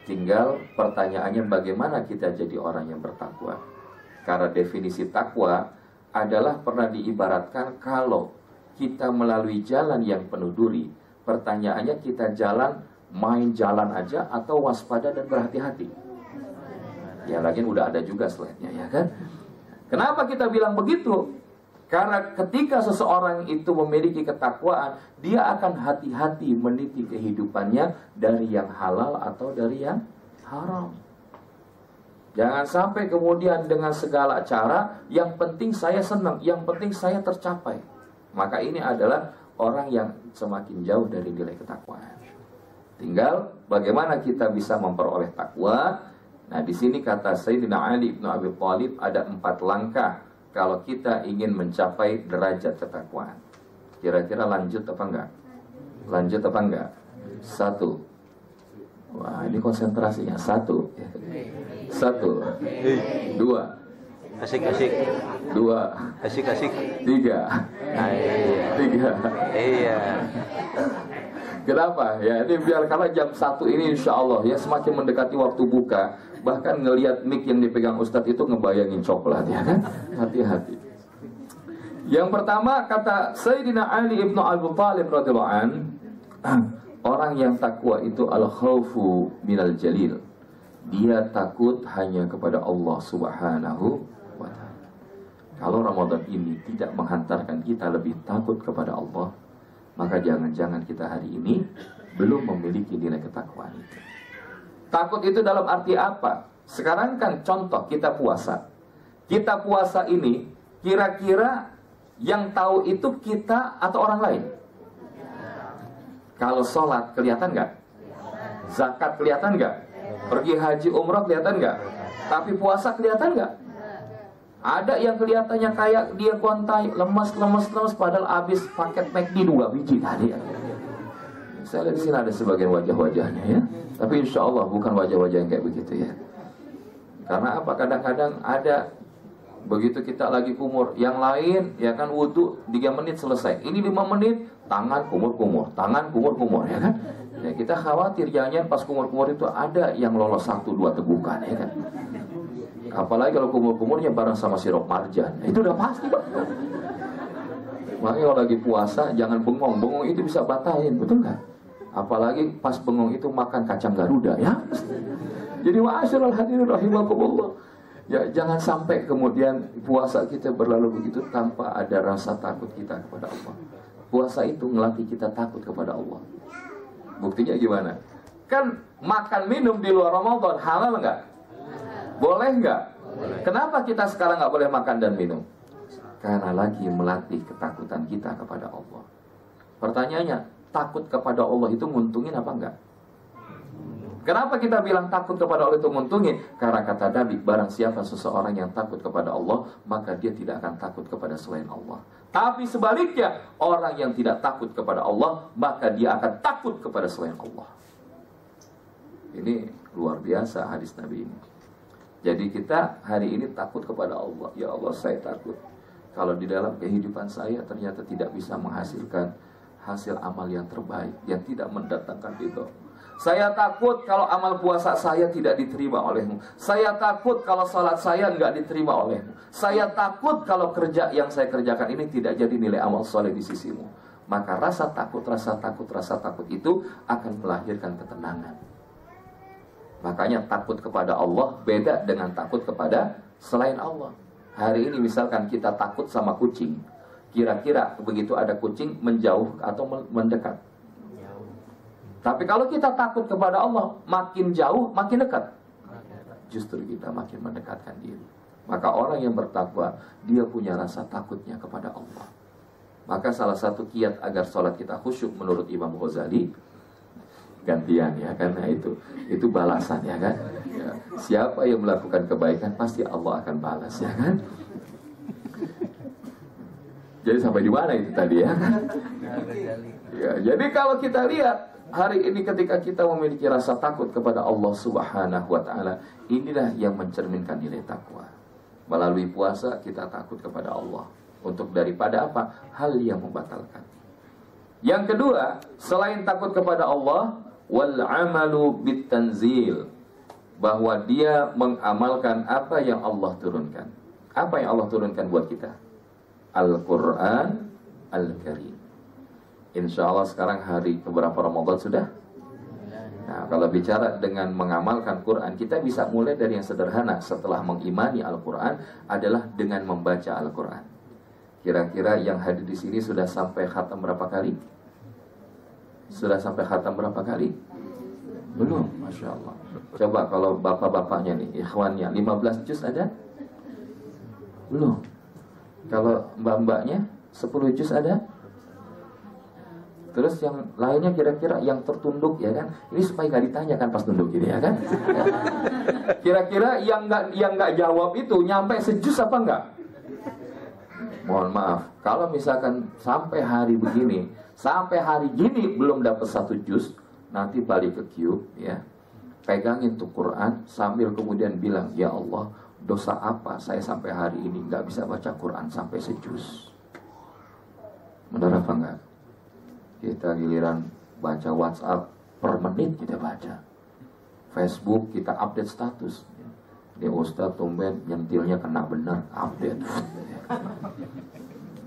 C: Tinggal pertanyaannya bagaimana kita jadi orang yang bertakwa. Karena definisi takwa adalah pernah diibaratkan kalau kita melalui jalan yang penuh duri. Pertanyaannya kita jalan, main jalan aja atau waspada dan berhati-hati. Ya lagi udah ada juga slide-nya, ya kan? Kenapa kita bilang begitu? Karena ketika seseorang itu memiliki ketakwaan, dia akan hati-hati meniti kehidupannya dari yang halal atau dari yang haram. Jangan sampai kemudian dengan segala cara, yang penting saya senang, yang penting saya tercapai. Maka ini adalah orang yang semakin jauh dari nilai ketakwaan. Tinggal bagaimana kita bisa memperoleh takwa. Nah, di sini kata Sayyidina Ali bin Abi Thalib ada 4 langkah kalau kita ingin mencapai derajat ketakwaan. Kira-kira lanjut apa enggak? Lanjut apa enggak? 1. Wah, ini konsentrasinya. 1. 2.
B: Asik-asik.
C: 2.
B: Asik-asik.
C: 3. 3.
B: Iya.
C: Kenapa? Ya ini biar karena jam 1 ini insya Allah ya semakin mendekati waktu buka, bahkan ngelihat mic yang dipegang Ustadz itu ngebayangin coklat, ya kan? Hati-hati. Yang pertama kata Sayyidina Ali ibnu Abi Thalib radhiyallahu an, orang yang takwa itu al-khawfu minal jalil. Dia takut hanya kepada Allah Subhanahu wa ta'ala. Kalau Ramadan ini tidak menghantarkan kita lebih takut kepada Allah, maka jangan-jangan kita hari ini belum memiliki nilai ketakwaan itu. Takut itu dalam arti apa? Sekarang kan contoh kita puasa. Kita puasa ini kira-kira yang tahu itu kita atau orang lain? Kalau sholat kelihatan nggak? Zakat kelihatan nggak? Pergi haji umrah kelihatan nggak? Tapi puasa kelihatan nggak? Ada yang kelihatannya kayak dia kontai, lemes, padahal habis paket McD 2 biji tadi. Saya lihat di sini ada sebagian wajah-wajahnya ya. Tapi insya Allah bukan wajah-wajah yang kayak begitu ya. Karena apa? Kadang-kadang ada begitu kita lagi kumur, yang lain ya kan wudhu 3 menit selesai. Ini 5 menit tangan kumur-kumur, tangan kumur-kumur ya kan. Ya kita khawatir jangan pas kumur-kumur itu ada yang lolos 1-2 tegukan ya kan. Apalagi kalau kumur-kumurnya bareng sama sirup marjan, itu udah pasti Pak. Makanya kalau lagi puasa jangan bengong, bengong itu bisa batalin, betul nggak? Apalagi pas bengong itu makan kacang Garuda ya. Jadi wa'asyiral hadirin rahimakumullah. Ya jangan sampai kemudian puasa kita berlalu begitu tanpa ada rasa takut kita kepada Allah. Puasa itu ngelatih kita takut kepada Allah. Buktinya gimana? Kan makan minum di luar Ramadan halal nggak? Boleh nggak? Kenapa kita sekarang nggak boleh makan dan minum? Karena lagi melatih ketakutan kita kepada Allah. Pertanyaannya, takut kepada Allah itu nguntungin apa enggak? Kenapa kita bilang takut kepada Allah itu nguntungin? Karena kata Nabi, barang siapa seseorang yang takut kepada Allah, maka dia tidak akan takut kepada selain Allah. Tapi sebaliknya, orang yang tidak takut kepada Allah, maka dia akan takut kepada selain Allah. Ini luar biasa hadis Nabi ini. Jadi kita hari ini takut kepada Allah. Ya Allah, saya takut kalau di dalam kehidupan saya ternyata tidak bisa menghasilkan hasil amal yang terbaik, yang tidak mendatangkan ridho. Saya takut kalau amal puasa saya tidak diterima olehmu. Saya takut kalau salat saya nggak diterima olehmu. Saya takut kalau kerja yang saya kerjakan ini tidak jadi nilai amal soleh di sisimu. maka rasa takut itu akan melahirkan ketenangan. Makanya takut kepada Allah beda dengan takut kepada selain Allah. Hari ini misalkan kita takut sama kucing, kira-kira begitu ada kucing menjauh atau mendekat? Tapi kalau kita takut kepada Allah, makin jauh makin dekat. Justru kita makin mendekatkan diri. Maka orang yang bertakwa, dia punya rasa takutnya kepada Allah. Maka salah satu kiat agar sholat kita khusyuk menurut Imam Ghazali, gantian ya, karena itu balasan ya kan ya. Siapa yang melakukan kebaikan pasti Allah akan balas ya kan. Jadi sampai di mana itu tadi ya kan? Ya, jadi kalau kita lihat hari ini ketika kita memiliki rasa takut kepada Allah Subhanahu wa taala, inilah yang mencerminkan nilai takwa. Melalui puasa kita takut kepada Allah untuk daripada apa? Hal yang membatalkan. Yang kedua, selain takut kepada Allah, wal amalu bitanzil, bahwa dia mengamalkan apa yang Allah turunkan. Apa yang Allah turunkan buat kita? Al-Quran Al-Karim. Insya Allah sekarang hari keberapa Ramadan sudah? Nah, kalau bicara dengan mengamalkan Quran, kita bisa mulai dari yang sederhana. Setelah mengimani Al-Quran adalah dengan membaca Al-Quran. Kira-kira yang hadir di sini sudah sampai khatam berapa kali? Sudah sampai khatam berapa kali? Belum, Masya Allah. Coba kalau bapak-bapaknya nih, ikhwannya, 15 juz ada? Belum. Kalau mbak-mbaknya 10 juz ada? Terus yang lainnya kira-kira yang tertunduk ya kan? Ini supaya gak ditanya kan pas tunduk gini ya kan? Kira-kira yang nggak jawab itu nyampe sejus apa enggak? Mohon maaf, kalau misalkan sampai hari begini, sampai hari gini belum dapat 1 juz, nanti balik ke queue ya. Pegangin tuh Quran sambil kemudian bilang, ya Allah, dosa apa saya sampai hari ini nggak bisa baca Quran sampai sejuz? Benar apa enggak? Kita giliran baca WhatsApp per menit kita baca, Facebook kita update status. Dia Ustadz tumben nyentilnya kena benar, update,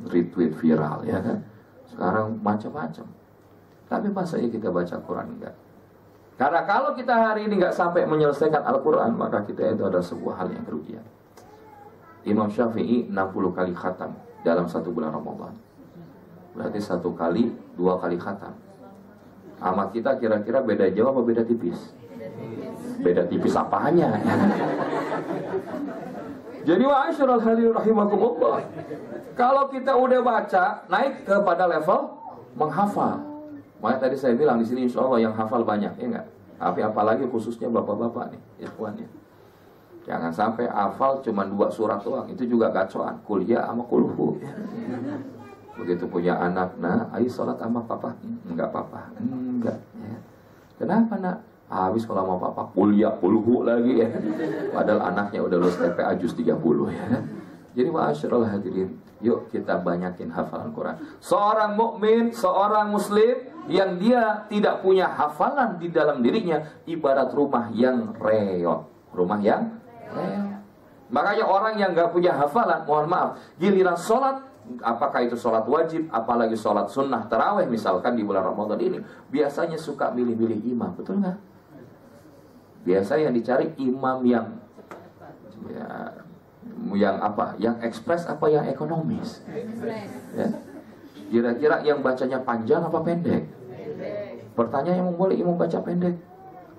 C: retweet viral ya kan. Sekarang macam-macam. Tapi masa ya kita baca Quran enggak? Karena kalau kita hari ini enggak sampai menyelesaikan Al-Quran, maka kita itu ada sebuah hal yang kerugian. Imam Syafi'i 60 kali khatam dalam 1 bulan Ramadan. Berarti 1 kali 2 kali khatam. Sama kita kira-kira beda jauh apa beda tipis? Beda tipis apanya? Jadi wa'asyiral hadirin rahimakumullah, kalau kita udah baca, naik kepada level menghafal. Makanya tadi saya bilang di sini insya Allah yang hafal banyak, ya enggak? Tapi apalagi khususnya bapak-bapak nih, ikhwannya. Jangan sampai hafal cuma 2 surat doang, itu juga gacoan. Kuliah sama kulhu. Begitu punya anak, nah, ayo sholat sama papa. Enggak papa, enggak. Ya. Kenapa nak? Habis kalau sama papa kuliah kulhu lagi ya. Padahal anaknya udah lulus TPA juz 30 ya. Jadi ma'asyiral hadirin, yuk kita banyakin hafalan Quran. Seorang mukmin, seorang muslim yang dia tidak punya hafalan di dalam dirinya ibarat rumah yang reot. Rumah yang reot. Makanya orang yang gak punya hafalan, mohon maaf, giliran sholat, apakah itu sholat wajib, apalagi sholat sunnah tarawih misalkan di bulan Ramadan ini, biasanya suka milih-milih imam, betul nggak? Biasa yang dicari imam yang apa? Yang ekspres apa yang ekonomis? Ya? Kira-kira yang bacanya panjang apa pendek? Pertanyaan yang boleh imam baca pendek?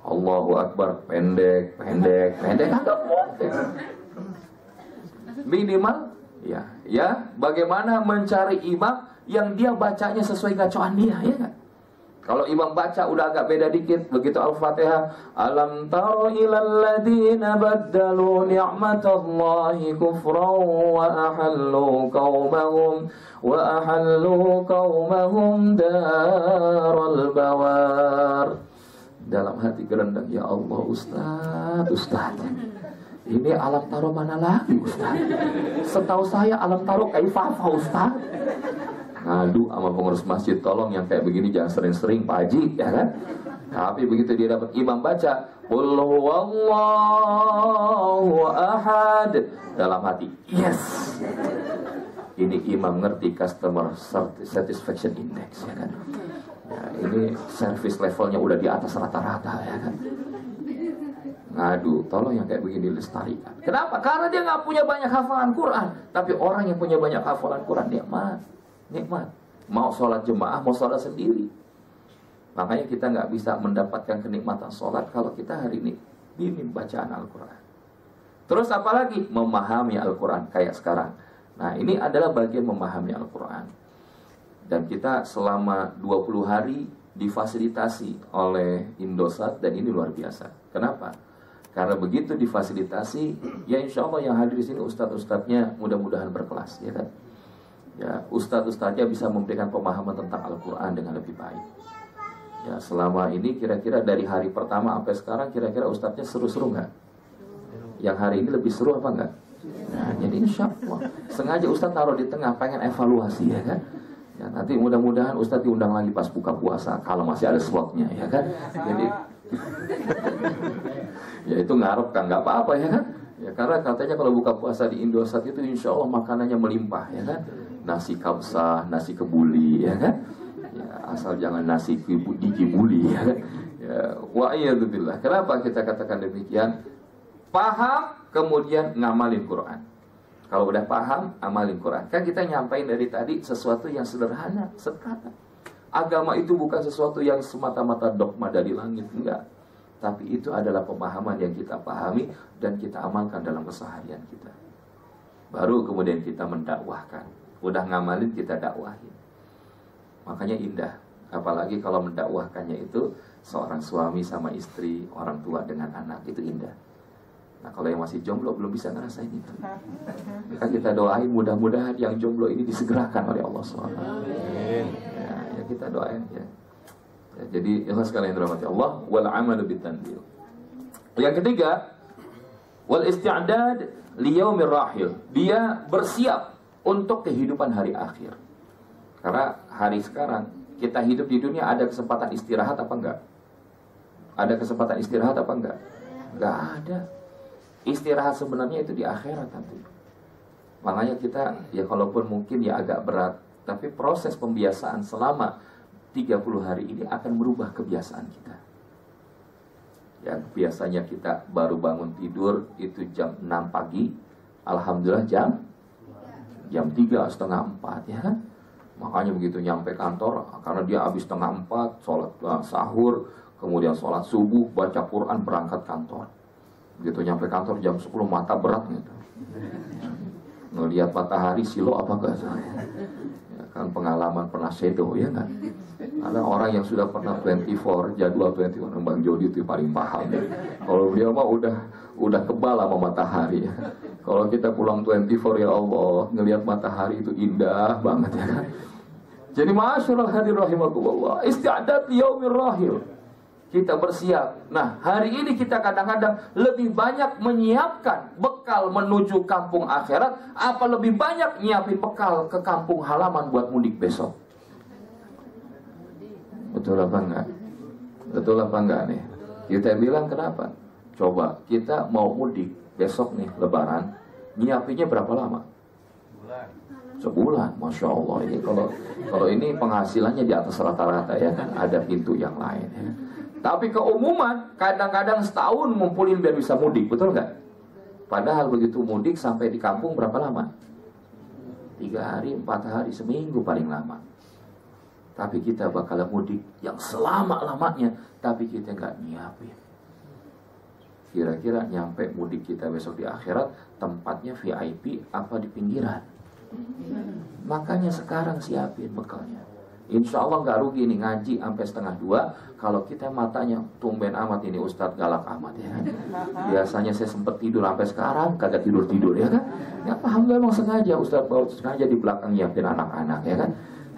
C: Allahu Akbar, pendek, agak pendek. Minimal ya, bagaimana mencari imam yang dia bacanya sesuai gacoan dia, ya kan? Kalau imam baca udah agak beda dikit, begitu Al-Fatihah, alam taro ilal ladina baddalu ni'matallahi kufran wa ahallu qaumahum daral bawar. Dalam hati gerendang, ya Allah, Ustaz. Ini alam taro mana lagi Ustaz? Setahu saya alam taro kaifafa Ustaz. Ngadu sama pengurus masjid, tolong yang kayak begini jangan sering-sering Pak Haji, ya kan? Tapi begitu dia dapat imam baca qul huwallahu ahad, dalam hati, yes. Ini imam ngerti customer satisfaction index, ya kan? Ya, ini service levelnya udah di atas rata-rata, ya kan? Ngadu, tolong yang kayak begini lestarikan. Kenapa? Karena dia nggak punya banyak hafalan Quran. Tapi orang yang punya banyak hafalan Quran nikmat. Mau sholat jemaah, mau sholat sendiri. Makanya kita nggak bisa mendapatkan kenikmatan sholat kalau kita hari ini minim bacaan Al-Quran. Terus apalagi? Memahami Al-Quran kayak sekarang. Nah, ini adalah bagian memahami Al-Quran. Dan kita selama 20 hari difasilitasi oleh Indosat, dan ini luar biasa. Kenapa? Karena begitu difasilitasi, ya insya Allah yang hadir di sini ustadz-ustadznya mudah-mudahan berkelas, ya kan? Ya, ustadz-ustadznya bisa memberikan pemahaman tentang Al-Quran dengan lebih baik. Ya, selama ini kira-kira dari hari pertama sampai sekarang, kira-kira ustadznya seru-seru nggak? Yang hari ini lebih seru apa nggak? Nah, jadi insya Allah sengaja ustadz taruh di tengah, pengen evaluasi, ya kan? Ya, nanti mudah-mudahan ustadz diundang lagi pas buka puasa kalau masih ada slotnya, ya kan? Jadi ya itu ngarep kan, nggak apa-apa, ya kan? Ya karena katanya kalau buka puasa di Indosat itu insya Allah makanannya melimpah, ya kan? Nasi kabsah, nasi kebuli, ya kan? Ya, asal jangan nasi dikibuli, ya kan? Ya, wa'iyadzubillah. Kenapa kita katakan demikian? Paham, kemudian ngamalin Quran. Kalau udah paham, amalin Quran. Kan kita nyampain dari tadi sesuatu yang sederhana. Agama itu bukan sesuatu yang semata-mata dogma dari langit, enggak. Tapi itu adalah pemahaman yang kita pahami dan kita amalkan dalam keseharian kita. Baru kemudian kita mendakwahkan. Udah ngamalin, kita dakwahin. Makanya indah. Apalagi kalau mendakwahkannya itu seorang suami sama istri, orang tua dengan anak, itu indah. Nah kalau yang masih jomblo belum bisa ngerasain itu. Maka kita doain mudah-mudahan yang jomblo ini disegerakan oleh Allah SWT. Ya kita doain ya. Jadi ikhlas sekalian yang dirahmati Allah, wal amalu bitanzil. Yang ketiga, wal isti'dad li yaumir rahil. Dia bersiap untuk kehidupan hari akhir. Karena hari sekarang kita hidup di dunia, ada kesempatan istirahat apa enggak? Ada kesempatan istirahat apa enggak? Enggak ada. Istirahat sebenarnya itu di akhirat nanti. Makanya kita ya kalaupun mungkin ya agak berat, tapi proses pembiasaan selama 30 hari ini akan merubah kebiasaan kita. Ya, biasanya kita baru bangun tidur itu jam 6 pagi. Alhamdulillah jam 3:30, ya kan? Makanya begitu nyampe kantor, karena dia habis 3:30 sholat sahur, kemudian sholat subuh, baca Quran, berangkat kantor. Begitu nyampe kantor jam 10 mata berat gitu. Ngelihat matahari silo apa enggak? Ya, kan pengalaman pernah shadow, ya kan? Ada orang yang sudah pernah 24 jadwal 24, Bang Jody itu paling paham ya. Kalau dia mah udah kebal sama matahari ya. Kalau kita pulang 24 ya Allah, ngelihat matahari itu indah banget, ya kan? Jadi ma'asyiral hadirin rahimakumullah, isti'dad yaumir rahil. Kita bersiap. Nah, hari ini kita kadang-kadang lebih banyak menyiapkan bekal menuju kampung akhirat, apa lebih banyak nyiapin bekal ke kampung halaman buat mudik besok? Betul apa enggak? Betul apa enggak nih? Kita bilang kenapa? Coba kita mau mudik besok nih Lebaran, nyiapinnya berapa lama? Sebulan, Masya Allah. Ini kalau ini penghasilannya di atas rata-rata, ya kan? Ada pintu yang lain, ya. Tapi keumuman kadang-kadang setahun ngumpulin biar bisa mudik, betul nggak? Padahal begitu mudik sampai di kampung berapa lama? 3 hari, 4 hari, seminggu paling lama. Tapi kita bakal mudik yang selama-lamanya, tapi kita nggak nyiapin. Kira-kira nyampe mudik kita besok di akhirat, tempatnya VIP apa di pinggiran? Makanya sekarang siapin bekalnya. Insya Allah nggak rugi nih ngaji sampai 1:30 kalau kita matanya tumben amat ini Ustadz galak amat, ya. Biasanya saya sempet tidur sampai sekarang kagak tidur ya kan? Ya paham gak, emang sengaja Ustadz bawa sengaja di belakang nyiapin anak-anak, ya kan?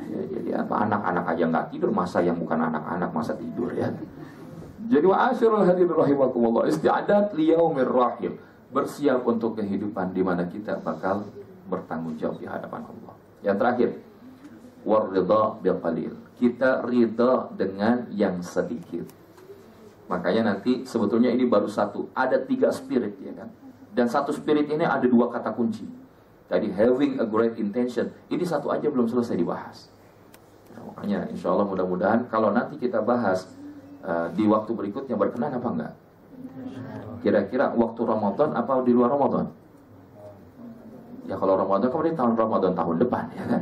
C: Ya, jadi apa anak-anak aja nggak tidur, masa yang bukan anak-anak masa tidur, ya? Jadi wa'asyirul hadirin rahimakumullah, isti'dad liyaumir rahil, bersiap untuk kehidupan di mana kita bakal bertanggung jawab di hadapan Allah. Yang terakhir, warida bil qalil. Kita ridha dengan yang sedikit. Makanya nanti sebetulnya ini baru satu, ada 3 spirit, ya kan? Dan satu spirit ini ada 2 kata kunci. Tadi having a great intention, ini satu aja belum selesai dibahas. Nah, makanya insya Allah mudah-mudahan kalau nanti kita bahas di waktu berikutnya berkenan apa enggak? Kira-kira waktu Ramadan apa di luar Ramadan? Ya kalau Ramadan kemudian tahun Ramadan tahun depan ya kan.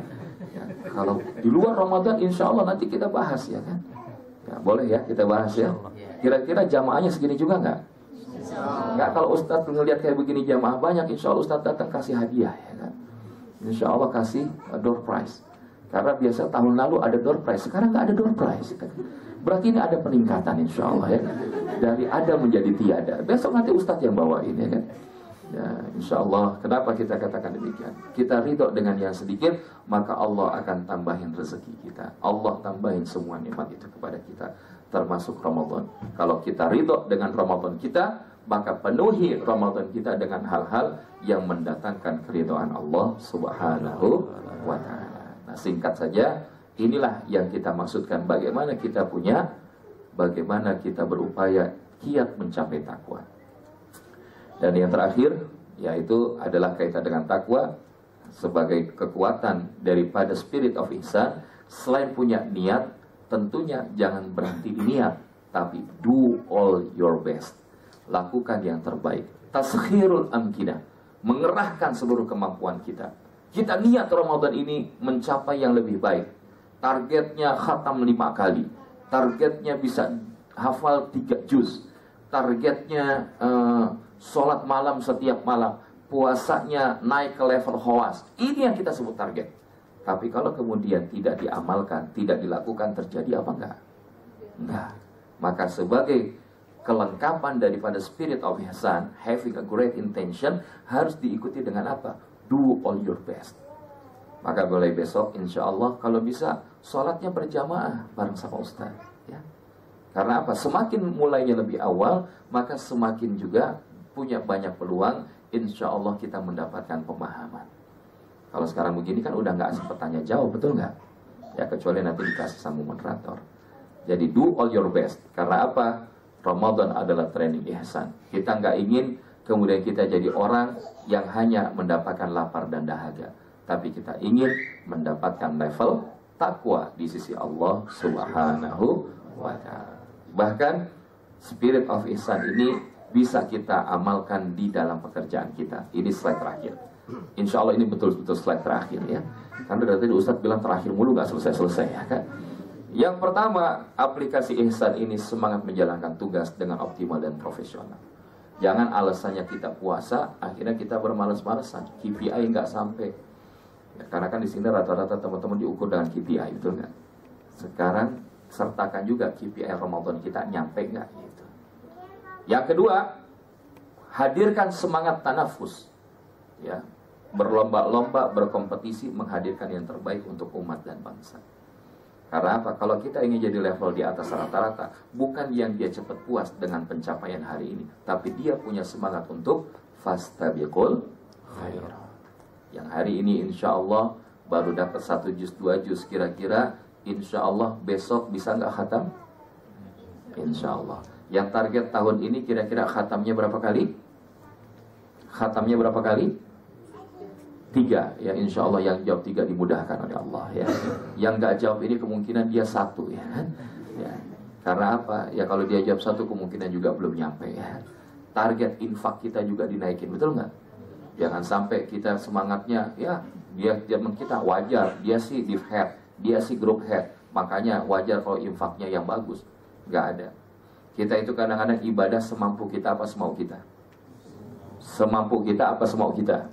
C: Ya, kalau di luar Ramadan insya Allah nanti kita bahas ya kan. Ya, boleh ya kita bahas ya. Kira-kira jamaahnya segini juga enggak? Enggak, kalau Ustadz ngelihat kayak begini jamaah banyak, insya Allah Ustadz datang kasih hadiah ya kan. Insya Allah kasih door prize. Karena biasa tahun lalu ada door prize, sekarang nggak ada door prize. Berarti ini ada peningkatan insya Allah ya. Dari ada menjadi tiada. Besok nanti Ustadz yang bawain ya kan. Ya, insya Allah. Kenapa kita katakan demikian? Kita ridho dengan yang sedikit, maka Allah akan tambahin rezeki kita. Allah tambahin semua nikmat itu kepada kita, termasuk Ramadan. Kalau kita ridho dengan Ramadan kita, maka penuhi Ramadan kita dengan hal-hal yang mendatangkan keridhaan Allah Subhanahu wa ta'ala. Nah, singkat saja, inilah yang kita maksudkan bagaimana kita bagaimana kita berupaya kiat mencapai takwa. Dan yang terakhir yaitu adalah kaitan dengan takwa sebagai kekuatan daripada spirit of ihsan. Selain punya niat, tentunya jangan berhenti di niat, tapi do all your best. Lakukan yang terbaik. Taskhirul amkinah, mengerahkan seluruh kemampuan kita. Kita niat Ramadan ini mencapai yang lebih baik. Targetnya khatam 5 kali. Targetnya bisa hafal 3 juz. Targetnya sholat malam setiap malam. Puasanya naik ke level khawas. Ini yang kita sebut target. Tapi kalau kemudian tidak diamalkan, tidak dilakukan, terjadi apa enggak? Enggak. Maka sebagai kelengkapan daripada spirit of ihsan, having a great intention, harus diikuti dengan apa? Do all your best. Maka mulai besok insya Allah kalau bisa sholatnya berjamaah bareng sama Ustaz ya. Karena apa? Semakin mulainya lebih awal, maka semakin juga punya banyak peluang insya Allah kita mendapatkan pemahaman. Kalau sekarang begini kan udah nggak sempat tanya jawab, betul nggak? Ya kecuali nanti dikasih sama moderator. Jadi do all your best. Karena apa? Ramadan adalah training ihsan. Kita nggak ingin kemudian kita jadi orang yang hanya mendapatkan lapar dan dahaga, tapi kita ingin mendapatkan level takwa di sisi Allah Subhanahu wa ta'ala. Bahkan spirit of ihsan ini bisa kita amalkan di dalam pekerjaan kita. Ini slide terakhir. Insya Allah ini betul-betul slide terakhir ya. Karena dari tadi Ustadz bilang terakhir mulu gak selesai-selesai ya kan. Yang pertama, aplikasi ihsan ini semangat menjalankan tugas dengan optimal dan profesional. Jangan alasannya kita puasa, akhirnya kita bermalas-malasan, KPI nggak sampai. Ya, karena kan di sini rata-rata teman-teman diukur dengan KPI, betul nggak? Sekarang sertakan juga KPI Ramadan kita nyampe nggak gitu. Yang kedua, hadirkan semangat tanafus, ya, berlomba-lomba, berkompetisi, menghadirkan yang terbaik untuk umat dan bangsa. Karena apa? Kalau kita ingin jadi level di atas rata-rata, bukan yang dia cepat puas dengan pencapaian hari ini, tapi dia punya semangat untuk fastabiqul khairat. Yang hari ini insya Allah baru dapat 1 juz 2 juz, kira-kira insya Allah besok bisa nggak khatam? Insya Allah. Yang target tahun ini kira-kira khatamnya berapa kali? Khatamnya berapa kali? 3 ya, insya Allah yang jawab 3 dimudahkan oleh Allah ya. Yang nggak jawab ini kemungkinan dia 1 ya. Ya. Karena apa? Ya kalau dia jawab 1 kemungkinan juga belum nyampe ya. Target infak kita juga dinaikin, betul nggak? Jangan sampai kita semangatnya ya dia teman kita wajar, dia sih div head, dia sih group head, makanya wajar kalau infaknya yang bagus. Nggak ada. Kita itu kadang-kadang ibadah semampu kita apa semau kita? Semampu kita apa semau kita?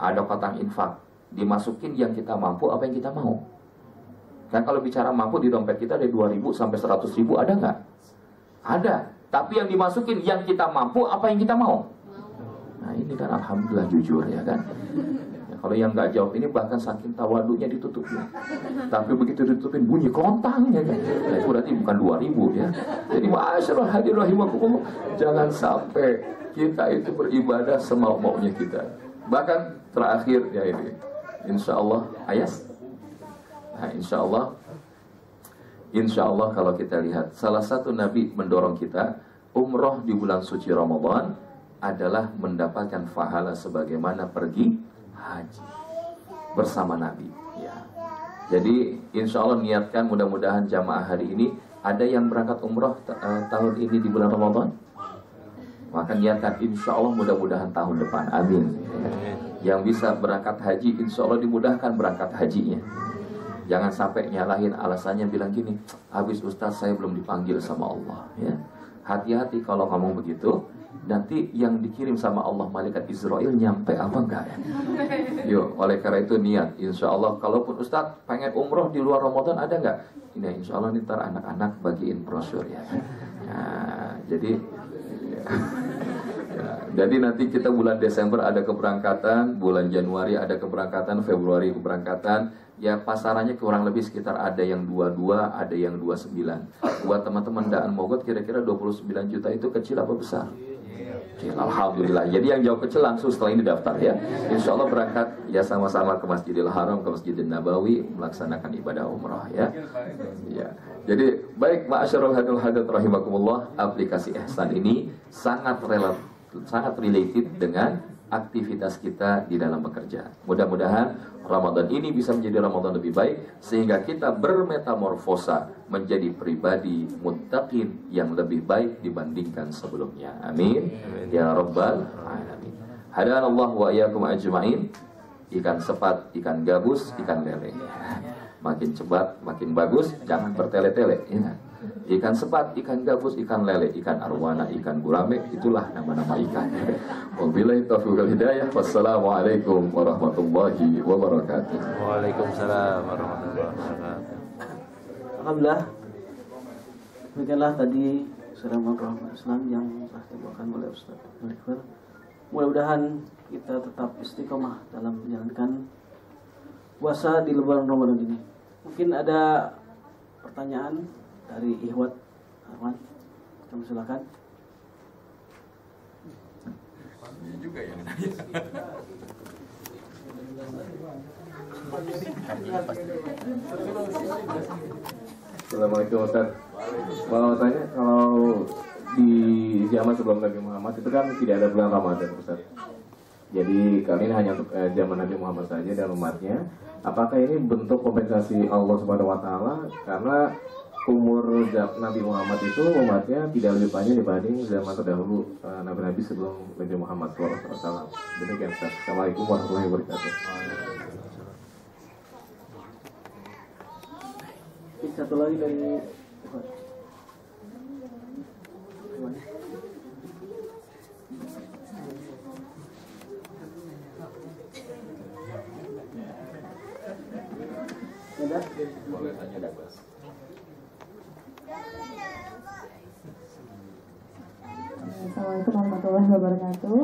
C: Ada kotak infak, dimasukin yang kita mampu apa yang kita mau. Kan kalau bicara mampu di dompet kita dari 2.000 sampai 100.000 ada nggak? Ada. Tapi yang dimasukin yang kita mampu apa yang kita mau. Nah ini kan alhamdulillah jujur ya kan. Ya, kalau yang nggak jawab ini bahkan saking tawadunya ditutupin. Tapi begitu ditutupin bunyi kontang ya kan. Nah, itu berarti bukan 2.000 ya. Jadi ma'asyarul hadir rahimakumullah, jangan sampai kita itu beribadah semau-maunya kita. Bahkan terakhir ya ini insya Allah ayas. Nah insya Allah kalau kita lihat salah satu Nabi mendorong kita umroh di bulan suci Ramadan adalah mendapatkan pahala sebagaimana pergi haji bersama Nabi. Ya. Jadi insya Allah niatkan mudah-mudahan jamaah hari ini ada yang berangkat umroh tahun ini di bulan Ramadan. Maka niatkan insya Allah mudah-mudahan tahun depan. Amin. Ya. Yang bisa berangkat haji insya Allah dimudahkan berangkat hajinya. Jangan sampai nyalahin alasannya bilang gini, habis Ustaz saya belum dipanggil sama Allah. Ya. Hati-hati kalau ngomong begitu. Nanti yang dikirim sama Allah malaikat Israel nyampe apa enggak ya? Yuk, oleh karena itu niat. Insya Allah, kalaupun Ustadz pengen umroh di luar Ramadan ada enggak? Ini insya Allah ntar anak-anak bagiin brosur ya. Nah, jadi jadi nanti kita bulan Desember ada keberangkatan, bulan Januari ada keberangkatan, Februari keberangkatan. Ya pasarannya kurang lebih sekitar ada yang 22, ada yang 29. Buat teman-teman Daan Mogot kira-kira 29 juta itu kecil apa besar? Alhamdulillah. Jadi yang jauh kecil langsung setelah ini daftar ya. Insya Allah berangkat ya sama-sama ke Masjidil Haram, ke Masjidil Nabawi melaksanakan ibadah umrah ya. Ya. Jadi baik ma'asyarul hadat rahimakumullah, aplikasi Ihsan ini sangat related dengan aktivitas kita di dalam bekerja. Mudah-mudahan Ramadan ini bisa menjadi Ramadan lebih baik sehingga kita bermetamorfosa menjadi pribadi muttaqin yang lebih baik dibandingkan sebelumnya. Amin. Ya Rabbal Alamin. Hadanallahu wa iyyakum ajma'in. Ikan sepat, ikan gabus, ikan lele. Makin cepat, makin bagus, jangan bertele-tele. Ya. Ikan sepat, ikan gabus, ikan lele, ikan arwana, ikan gurame, itulah nama-nama ikan. Wabillahi taufiq wal hidayah. Wassalamualaikum warahmatullahi wabarakatuh.
B: Waalaikumsalam warahmatullahi wabarakatuh.
A: Alhamdulillah. Demikianlah tadi ceramah Rahmat Islam yang telah dibawakan oleh Ustaz Malikur. Mudah-mudahan kita tetap istiqomah dalam menjalankan puasa di lebaran Ramadan ini. Mungkin ada pertanyaan dari Ikhwat Arman, kami silakan.
C: Ini juga yang
D: Assalamualaikum Ustaz. Mau tanya, kalau di zaman sebelum Nabi Muhammad itu kan tidak ada bulan Ramadan Ustaz. Jadi kali ini hanya untuk zaman Nabi Muhammad saja dan umatnya. Apakah ini bentuk kompensasi Allah Subhanahu wa taala karena umur Nabi Muhammad itu umatnya tidak lebih panjang dibanding zaman terdahulu Nabi-Nabi sebelum Nabi Muhammad SAW. Demikian Ustaz. Assalamualaikum warahmatullahi wabarakatuh.
A: Satu lagi dari
C: boleh tanya Mas.
E: Assalamualaikum warahmatullahi wabarakatuh.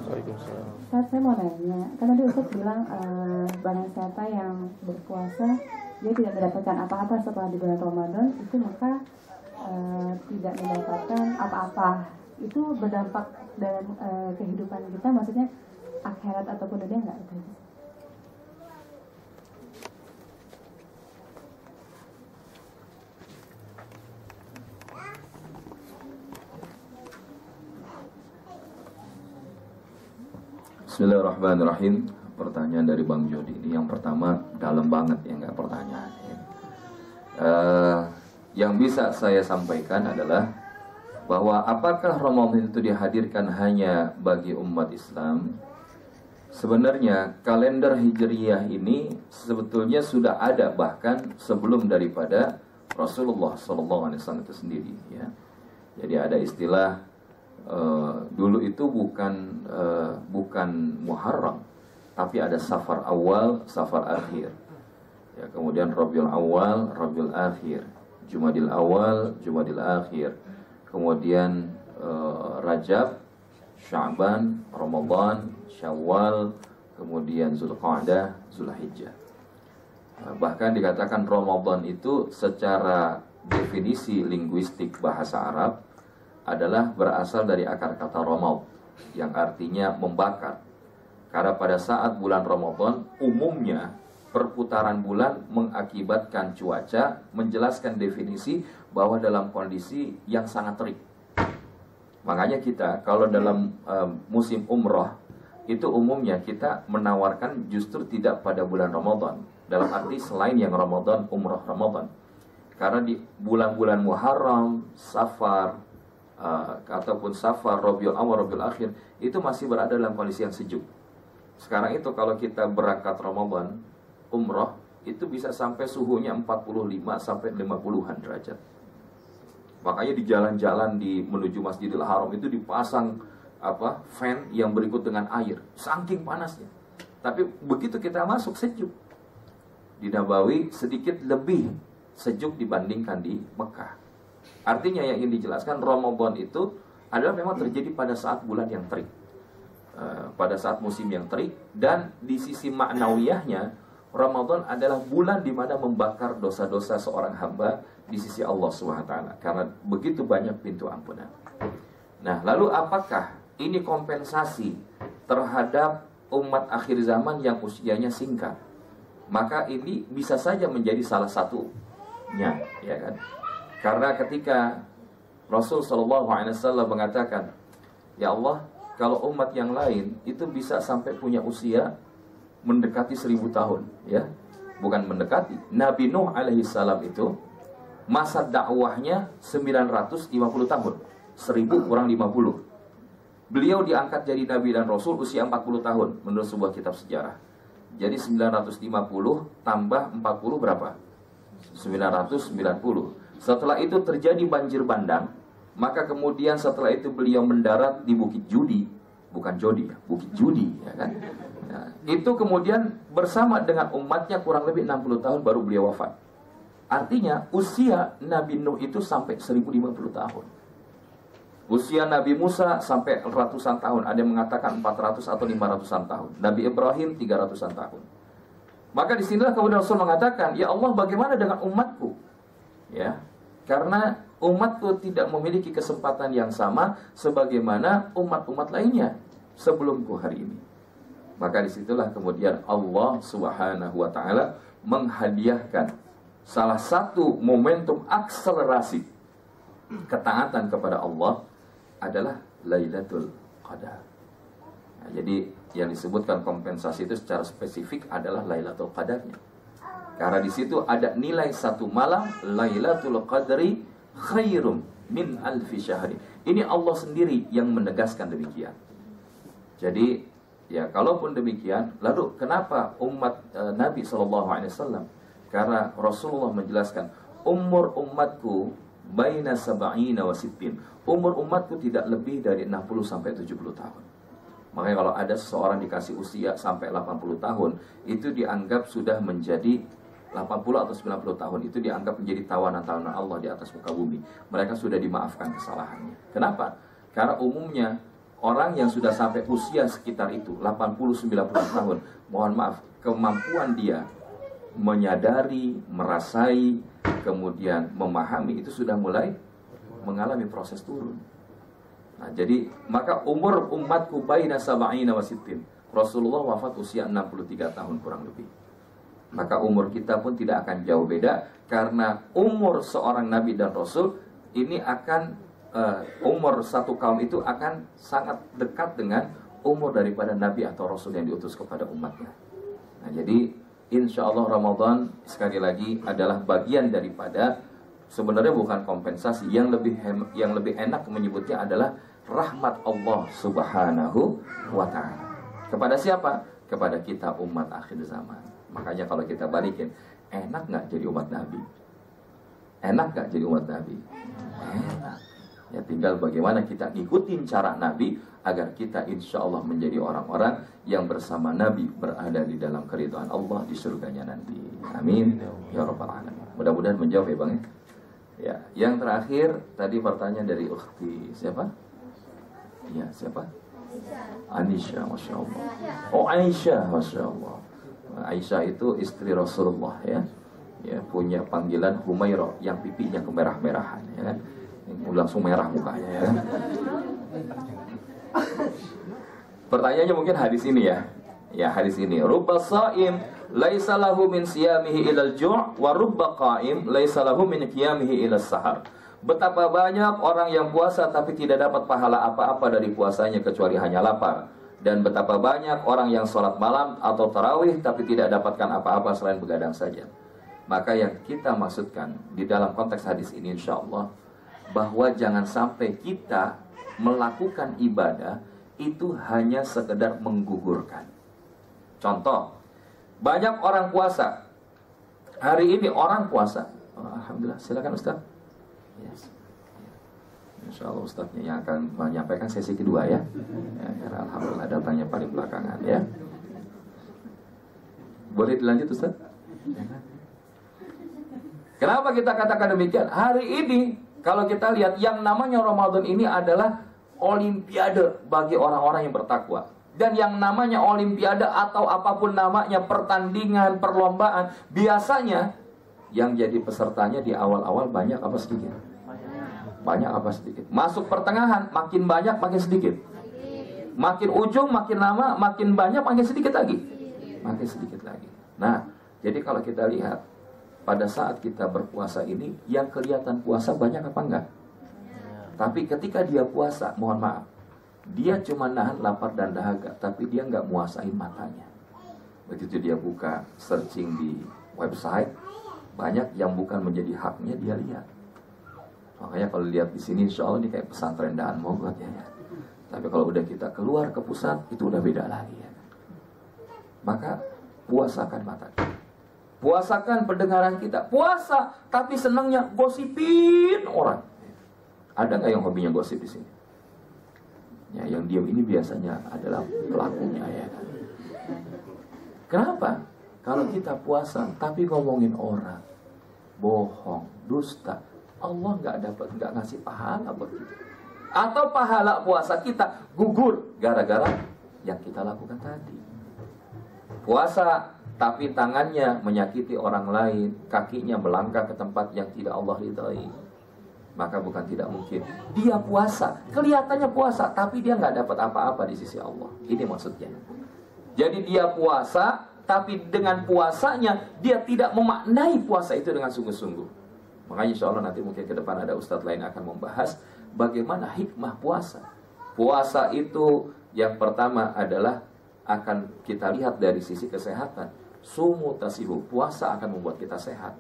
B: Waalaikumsalam.
E: Ustaz, saya mau nanya, kan tadi Ustaz bilang barang siapa yang berpuasa dia tidak mendapatkan apa-apa setelah di bulan Ramadan, itu maka tidak mendapatkan apa-apa. Itu berdampak dalam kehidupan kita, maksudnya akhirat ataupun dunia nggak?
C: Bismillahirrahmanirrahim. Pertanyaan dari Bang Jody ini yang pertama dalam banget ya, nggak pertanyaan. Yang bisa saya sampaikan adalah bahwa apakah Ramadan itu dihadirkan hanya bagi umat Islam? Sebenarnya kalender Hijriyah ini sebetulnya sudah ada bahkan sebelum daripada Rasulullah SAW itu sendiri. Ya. Jadi ada istilah dulu itu bukan Muharram, tapi ada Safar awal, Safar akhir. Ya, kemudian Rabiul awal, Rabiul akhir, Jumadil awal, Jumadil akhir. Kemudian Rajab, Sya'ban, Ramadan, Syawal, kemudian Zulqa'dah, Zulhijjah. Bahkan dikatakan Ramadan itu secara definisi linguistik bahasa Arab adalah berasal dari akar kata Ramad yang artinya membakar. Karena pada saat bulan Ramadan umumnya perputaran bulan mengakibatkan cuaca, menjelaskan definisi bahwa dalam kondisi yang sangat terik. Makanya kita kalau dalam musim umroh itu umumnya kita menawarkan justru tidak pada bulan Ramadan. Dalam arti selain yang Ramadan, umrah Ramadan. Karena di bulan-bulan Muharram, Safar, ataupun Safar, Rabiul Awal, Rabiul Akhir, itu masih berada dalam kondisi yang sejuk. Sekarang itu kalau kita berangkat Ramadan, umrah, itu bisa sampai suhunya 45 sampai 50-an derajat. Makanya di jalan-jalan di menuju Masjidil Haram itu dipasang fan yang berikut dengan air, saking panasnya. Tapi begitu kita masuk sejuk. Di Nabawi sedikit lebih sejuk dibandingkan di Mekah. Artinya yang ingin dijelaskan, Ramadan itu adalah memang terjadi pada saat bulan yang terik, pada saat musim yang terik. Dan di sisi maknawiyahnya, Ramadan adalah bulan di mana membakar dosa-dosa seorang hamba di sisi Allah SWT, karena begitu banyak pintu ampunan. Nah, lalu apakah ini kompensasi terhadap umat akhir zaman yang usianya singkat? Maka ini bisa saja menjadi salah satunya, ya kan? Karena ketika Rasul SAW mengatakan, ya Allah, kalau umat yang lain itu bisa sampai punya usia mendekati 1000 tahun, ya, bukan mendekati. Nabi Nuh alaihissalam itu masa dakwahnya 950 tahun, 1000 kurang 50. Beliau diangkat jadi Nabi dan Rasul usia 40 tahun menurut sebuah kitab sejarah. Jadi 950 tambah 40 berapa? 990. Setelah itu terjadi banjir bandang. Maka kemudian setelah itu beliau mendarat di Bukit Judi. Bukan Jodi, Bukit Judi, ya kan? Nah, itu kemudian bersama dengan umatnya kurang lebih 60 tahun baru beliau wafat. Artinya usia Nabi Nuh itu sampai 1050 tahun. Usia Nabi Musa sampai ratusan tahun. Ada yang mengatakan 400 atau 500-an tahun. Nabi Ibrahim 300-an tahun. Maka disinilah kemudian Rasul mengatakan, ya Allah, bagaimana dengan umatku? Ya, karena umatku tidak memiliki kesempatan yang sama sebagaimana umat-umat lainnya sebelumku hari ini. Maka disitulah kemudian Allah Subhanahu wa Ta'ala menghadiahkan salah satu momentum akselerasi ketaatan kepada Allah adalah Lailatul Qadar. Nah, jadi yang disebutkan kompensasi itu secara spesifik adalah Lailatul Qadarnya. Karena di situ ada nilai satu malam, Lailatul Qadri khairum min alfi syahri. Ini Allah sendiri yang menegaskan demikian. Jadi ya, kalaupun demikian, lalu kenapa umat Nabi SAW? Karena Rasulullah menjelaskan, umur umatku baina sab'ina wa sittin. Umur umatku tidak lebih dari 60 sampai 70 tahun. Makanya kalau ada seseorang dikasih usia sampai 80 tahun, itu dianggap sudah menjadi 80 atau 90 tahun, itu dianggap menjadi tawanan-tawanan Allah di atas muka bumi. Mereka sudah dimaafkan kesalahannya. Kenapa? Karena umumnya orang yang sudah sampai usia sekitar itu 80-90 tahun, mohon maaf, kemampuan dia menyadari, merasai, kemudian memahami itu sudah mulai mengalami proses turun. Nah, jadi maka umur umatku baina sab'ina wa sittin. Rasulullah wafat usia 63 tahun kurang lebih. Maka umur kita pun tidak akan jauh beda, karena umur seorang nabi dan rasul ini akan umur satu kaum itu akan sangat dekat dengan umur daripada nabi atau rasul yang diutus kepada umatnya. Nah, jadi insya Allah Ramadan sekali lagi adalah bagian daripada, sebenarnya bukan kompensasi, yang lebih enak menyebutnya adalah rahmat Allah Subhanahu wa Ta'ala. Kepada siapa? Kepada kita umat akhir zaman. Makanya kalau kita balikin, enak nggak jadi umat Nabi? Enak nggak jadi umat Nabi? Enak. Ya, tinggal bagaimana kita ngikutin cara Nabi agar kita insya Allah menjadi orang-orang yang bersama Nabi berada di dalam keridhaan Allah di surganya nanti. Amin ya rabbal alamin. Mudah-mudahan menjawab ya Bang ya. Ya, yang terakhir tadi pertanyaan dari ukhti siapa? Ya, siapa? Anisha, Masya Allah. Oh, Aisyah, Masya Allah. Aisyah itu istri Rasulullah ya. Ya, punya panggilan Humairah, yang pipinya kemerah-merahan ya kan. Langsung merah mukanya ya. Pertanyaannya mungkin hadis ini ya. Ya, hadis ini. Rubba sha'im laisa lahu min siyamihi ilal ju' wa rubba qa'im laisa lahu min qiyamihi ilas sahar. Betapa banyak orang yang puasa tapi tidak dapat pahala apa-apa dari puasanya kecuali hanya lapar. Dan betapa banyak orang yang sholat malam atau tarawih tapi tidak dapatkan apa-apa selain begadang saja. Maka yang kita maksudkan di dalam konteks hadis ini insya Allah, bahwa jangan sampai kita melakukan ibadah itu hanya sekedar menggugurkan. Contoh, banyak orang puasa. Hari ini orang puasa. Alhamdulillah, silakan Ustaz. Yes. Insya Allah Ustaznya yang akan menyampaikan sesi kedua ya. Karena Alhamdulillah datangnya paling belakangan ya. Boleh dilanjut Ustaz? Kenapa kita katakan demikian? Hari ini kalau kita lihat yang namanya Ramadan ini adalah olimpiade bagi orang-orang yang bertakwa. Dan yang namanya olimpiade atau apapun namanya, pertandingan, perlombaan, biasanya yang jadi pesertanya di awal-awal banyak apa sedikit? Banyak apa sedikit? Masuk pertengahan makin banyak makin sedikit. Makin ujung makin lama makin banyak makin sedikit lagi. Makin sedikit lagi. Nah, jadi kalau kita lihat pada saat kita berpuasa ini, yang kelihatan puasa banyak apa enggak? Tapi ketika dia puasa, mohon maaf, dia cuma nahan lapar dan dahaga, tapi dia nggak muasain matanya. Begitu dia buka searching di website, banyak yang bukan menjadi haknya dia lihat. Makanya kalau lihat di sini, insya Allah ini kayak pesantren Daan Mogot ya. Tapi kalau udah kita keluar ke pusat, itu udah beda lagi ya. Maka puasakan mata kita. Puasakan pendengaran kita. Puasa, tapi senangnya gosipin orang. Ada nggak yang hobinya gosip di sini? Ya, yang diam ini biasanya adalah pelakunya ya. Kenapa? Kalau kita puasa, tapi ngomongin orang, bohong, dusta, Allah nggak ngasih pahala buat kita. Atau pahala puasa kita gugur gara-gara yang kita lakukan tadi. Puasa tapi tangannya menyakiti orang lain, kakinya melangkah ke tempat yang tidak Allah ridhai, maka bukan tidak mungkin dia puasa, kelihatannya puasa, tapi dia nggak dapat apa-apa di sisi Allah. Ini maksudnya. Jadi dia puasa, tapi dengan puasanya dia tidak memaknai puasa itu dengan sungguh-sungguh. Makanya insya Allah nanti mungkin ke depan ada ustadz lain akan membahas bagaimana hikmah puasa. Puasa itu yang pertama adalah akan kita lihat dari sisi kesehatan. Sumu tasihu, puasa akan membuat kita sehat.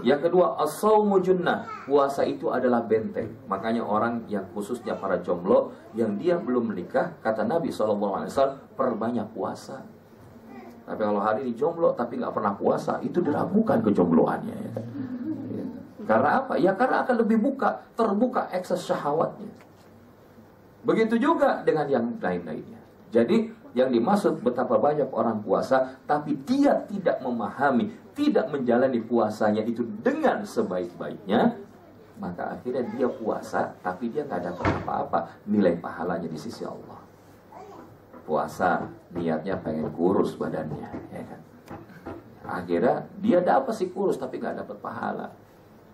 C: Yang kedua, as-saumu junnah, puasa itu adalah benteng. Makanya orang yang khususnya para jomblo yang dia belum menikah, kata Nabi SAW, perbanyak puasa. Tapi kalau hari ini jomblo tapi nggak pernah puasa, itu diragukan kejombloannya ya. Karena apa? Ya karena akan lebih terbuka ekses syahwatnya. Begitu juga dengan yang lain-lainnya. Jadi yang dimaksud betapa banyak orang puasa, tapi dia tidak memahami, tidak menjalani puasanya itu dengan sebaik-baiknya, maka akhirnya dia puasa, tapi dia nggak dapat apa-apa nilai pahalanya di sisi Allah. Puasa niatnya pengen kurus badannya, ya kan? Akhirnya dia dapat sih kurus, tapi nggak dapat pahala.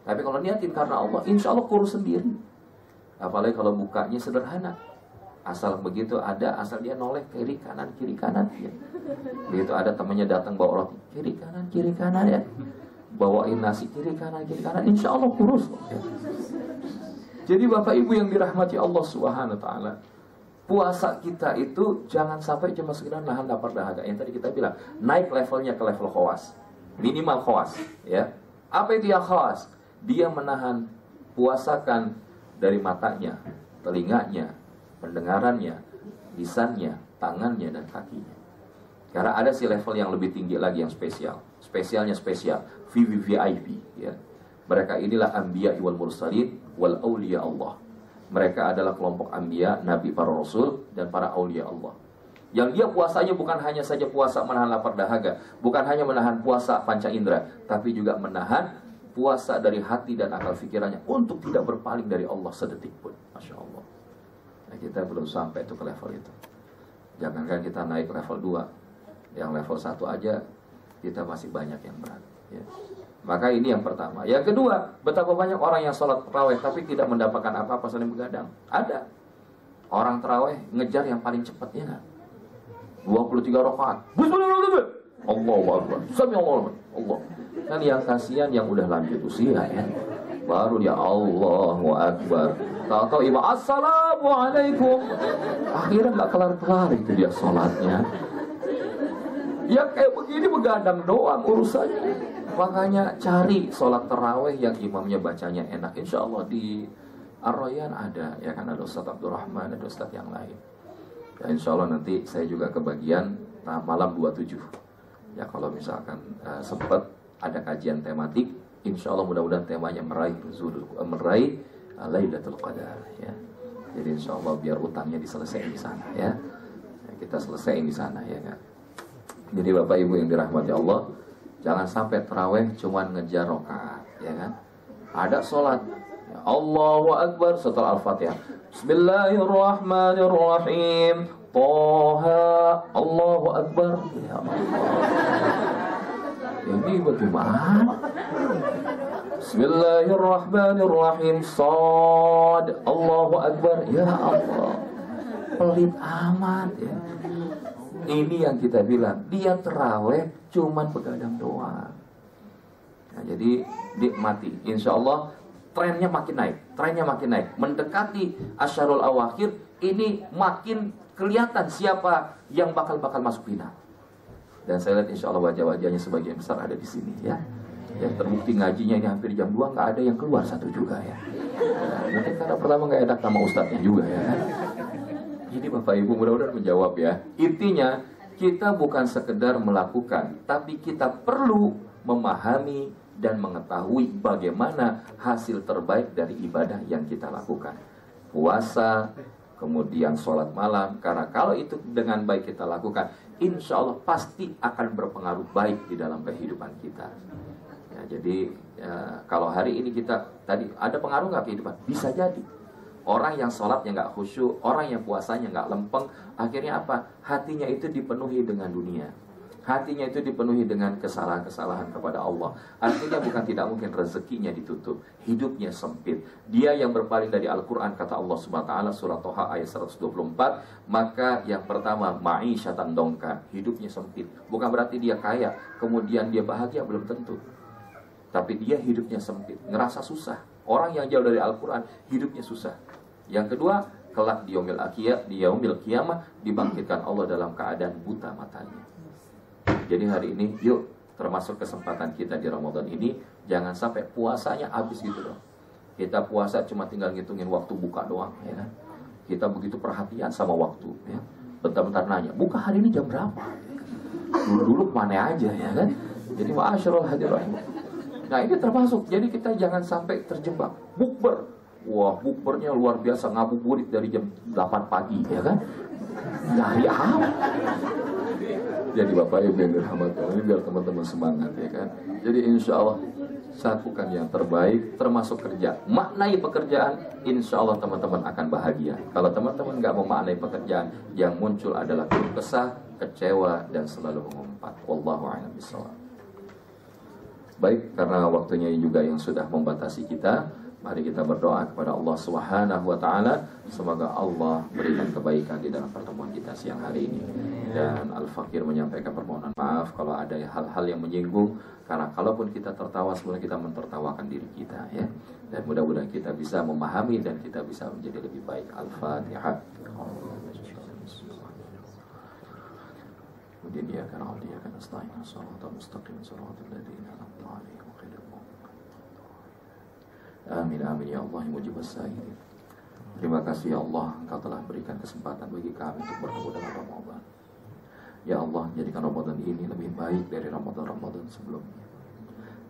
C: Tapi kalau niatin karena Allah, insya Allah kurus sendiri. Apalagi kalau bukanya sederhana. Asal begitu ada, asal dia noleh kiri kanan ya. Begitu ada temannya datang bawa roti kiri kanan ya. Bawain nasi kiri kanan, insya Allah kurus ya. Jadi Bapak Ibu yang dirahmati Allah Subhanahu wa taala, puasa kita itu jangan sampai cuma sekedar nahan lapar dahaga. Yang tadi kita bilang, naik levelnya ke level khawas. Minimal khawas ya. Apa itu yang khawas? Dia menahan, puasakan dari matanya, telinganya, pendengarannya, lisannya, tangannya, dan kakinya. Karena ada si level yang lebih tinggi lagi yang spesial. Spesialnya spesial, VVVIP ya. Mereka inilah anbiya wal mursalin wal auliya Allah. Mereka adalah kelompok anbiya, nabi, para rasul, dan para auliya Allah. Yang dia puasanya bukan hanya saja puasa menahan lapar dahaga, bukan hanya menahan puasa panca indera, tapi juga menahan puasa dari hati dan akal fikirannya untuk tidak berpaling dari Allah sedetik pun. Masya Allah. Nah, kita belum sampai tuh ke level itu. Jangankan kita naik level 2, yang level 1 aja kita masih banyak yang berat ya. Maka ini yang pertama. Yang kedua, betapa banyak orang yang sholat tarawih tapi tidak mendapatkan apa-apa selain begadang. Ada orang tarawih ngejar yang paling cepatnya kan, 23 rakaat. Bismillahirrahmanirrahim. Allahu Akbar. Sami Allah. Kan yang kasihan yang udah lanjut usia ya. Baru ya Allahu Akbar. Tahu-tahu imam assalamualaikum. Akhirnya nggak kelar-kelar itu dia sholatnya. Ya kayak begini begadang doang urusannya. Makanya cari sholat taraweh yang imamnya bacanya enak. Insya Allah di Ar-Rayyan ada, ya kan, ada Ustaz Abdurrahman, ada Ustaz yang lain. Ya, insya Allah nanti saya juga kebagian malam 27. Ya kalau misalkan sempat ada kajian tematik, insya Allah mudah-mudahan temanya meraih Lailatul Qadar. Ya. Jadi insya Allah biar utangnya diselesaikan di sana, ya. Kita selesaiin di sana, ya kan. Jadi Bapak Ibu yang dirahmati Allah, jangan sampai taraweh cuman ngejar rakaat, ya kan. Ada sholat, ya, Allahu Akbar setelah Al-Fatihah, Bismillahirrahmanirrahim, Toha, Allahu Akbar. Ya Allah, ini bagaimana? Bismillahirrahmanirrahim, Shad, Allahu Akbar. Ya Allah, pelit amat, ya. Ini yang kita bilang, dia terawih cuman begadang doang. Nah, jadi nikmati. Insya Allah trennya makin naik. Mendekati Asyarul Awakhir ini makin kelihatan siapa yang bakal masuk final. Dan saya lihat insya Allah wajah-wajahnya sebagian besar ada di sini, ya. Yang terbukti ngajinya ini hampir jam 2 nggak ada yang keluar satu juga, ya. Nah, mungkin karena pertama nggak enak sama ustadznya juga, ya. Jadi Bapak Ibu mudah-mudahan menjawab, ya. Intinya kita bukan sekedar melakukan, tapi kita perlu memahami dan mengetahui bagaimana hasil terbaik dari ibadah yang kita lakukan. Puasa, kemudian sholat malam. Karena kalau itu dengan baik kita lakukan, insya Allah pasti akan berpengaruh baik di dalam kehidupan kita. Ya, jadi kalau hari ini kita tadi ada pengaruh nggak kehidupan? Bisa jadi. Orang yang sholatnya nggak khusyuk, orang yang puasanya nggak lempeng, akhirnya apa? Hatinya itu dipenuhi dengan dunia. Hatinya itu dipenuhi dengan kesalahan-kesalahan kepada Allah. Artinya bukan tidak mungkin rezekinya ditutup, hidupnya sempit. Dia yang berpaling dari Al-Quran, kata Allah Subhanahu wa Ta'ala, surah Toha ayat 124, maka yang pertama ma'isyatan dongka, hidupnya sempit. Bukan berarti dia kaya, kemudian dia bahagia, belum tentu. Tapi dia hidupnya sempit, ngerasa susah. Orang yang jauh dari Al-Quran, hidupnya susah. Yang kedua, kelak di yaumil qiyamah dibangkitkan Allah dalam keadaan buta matanya. Jadi hari ini, yuk, termasuk kesempatan kita di Ramadan ini, jangan sampai puasanya habis gitu dong. Kita puasa cuma tinggal ngitungin waktu buka doang, ya kan? Kita begitu perhatian sama waktu, ya. Bentar-bentar nanya, buka hari ini jam berapa? Dulu kemana aja, ya kan? Jadi ma'asyarul hadirin. Nah ini termasuk, jadi kita jangan sampai terjebak. Bukber, wah bukbernya luar biasa, ngabuburit dari jam 8 pagi, ya kan? Nyari apa? Jadi Bapak Ibu yang dirahmati Allah, ini biar teman-teman semangat, ya kan? Jadi insya Allah lakukan yang terbaik, termasuk kerja. Maknai pekerjaan, insya Allah teman-teman akan bahagia. Kalau teman-teman nggak memaknai pekerjaan, yang muncul adalah keluh kesah, kecewa, dan selalu mengumpat. Wallahu a'lam bishawab. Baik, karena waktunya juga yang sudah membatasi kita, mari kita berdoa kepada Allah Subhanahu wa Ta'ala. Semoga Allah berikan kebaikan di dalam pertemuan kita siang hari ini. Dan Al-Fakir menyampaikan permohonan maaf kalau ada hal-hal yang menyinggung, karena kalaupun kita tertawa, sebenarnya kita mentertawakan diri kita, ya. Dan mudah-mudahan kita bisa memahami dan kita bisa menjadi lebih baik. Al-Fatihah. Dia akan dia akan nasta'in as-siratal mustaqim siratal ladzina an'amta 'alaihim ghairil maghdubi 'alaihim. Amin amin ya Allah mujibas sa'ilin. Terima kasih ya Allah, Engkau telah berikan kesempatan bagi kami untuk bertemu dengan Ramadan. Ya Allah, jadikan Ramadan ini lebih baik dari Ramadan sebelumnya.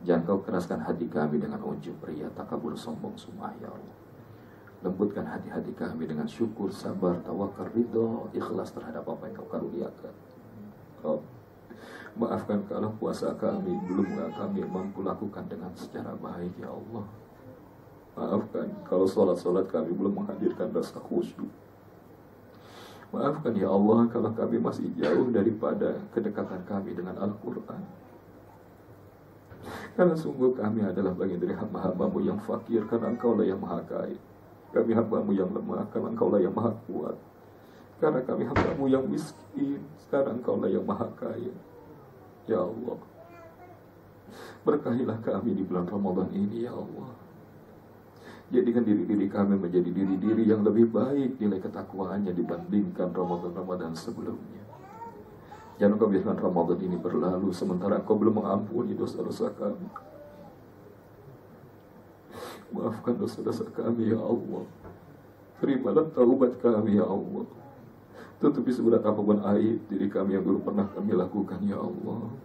C: Jangan Kau keraskan hati kami dengan ujub, ria, takabur, sombong, sum'ah ya Allah. Lembutkan hati-hati kami dengan syukur, sabar, tawakal, ridho, ikhlas terhadap apa yang Kau karuniakan. Maafkan kalau puasa kami belum kami mampu lakukan dengan secara baik ya Allah. Maafkan kalau sholat kami belum menghadirkan rasa khusyuk. Maafkan ya Allah kalau kami masih jauh daripada kedekatan kami dengan Al-Quran. Karena sungguh kami adalah bagian dari hamba-hambamu yang fakir, karena Engkau lah yang maha kaya. Kami hambamu yang lemah, karena Engkau lah yang maha kuat. Karena kami hambamu yang miskin, sekarang Engkau lah yang maha kaya. Ya Allah, berkahilah kami di bulan Ramadan ini ya Allah. Jadikan diri-diri kami menjadi diri-diri yang lebih baik nilai ketakwaannya dibandingkan Ramadan-Ramadan sebelumnya. Jangan Engkau biarkan Ramadan ini berlalu sementara Engkau belum mengampuni dosa-dosa kami. Maafkan dosa-dosa kami ya Allah. Terimalah taubat kami ya Allah. Tutupi seberat apapun aib diri kami yang belum pernah kami lakukan ya Allah.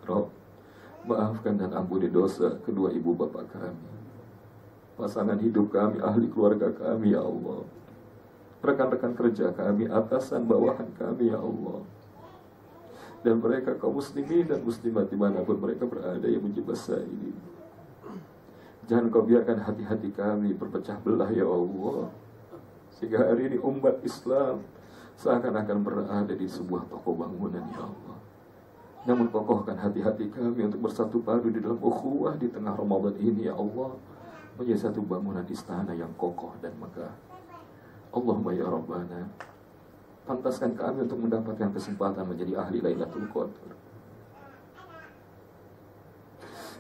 C: Rabb, maafkan dan ampuni dosa kedua ibu bapa kami, pasangan hidup kami, ahli keluarga kami ya Allah, rekan-rekan kerja kami, atasan bawahan kami ya Allah, dan mereka kaum muslimin dan muslimat dimanapun mereka berada yang menjebasa ini. Jangan Kau biarkan hati-hati kami berpecah belah ya Allah, sehingga hari ini umat Islam seakan-akan berada di sebuah toko bangunan ya Allah. Namun kokohkan hati-hati kami untuk bersatu padu di dalam ukhuwah di tengah Ramadan ini ya Allah, menjadi satu bangunan istana yang kokoh dan megah. Allahumma ya Rabbana, pantaskan kami untuk mendapatkan kesempatan menjadi ahli Lailatul Qadar,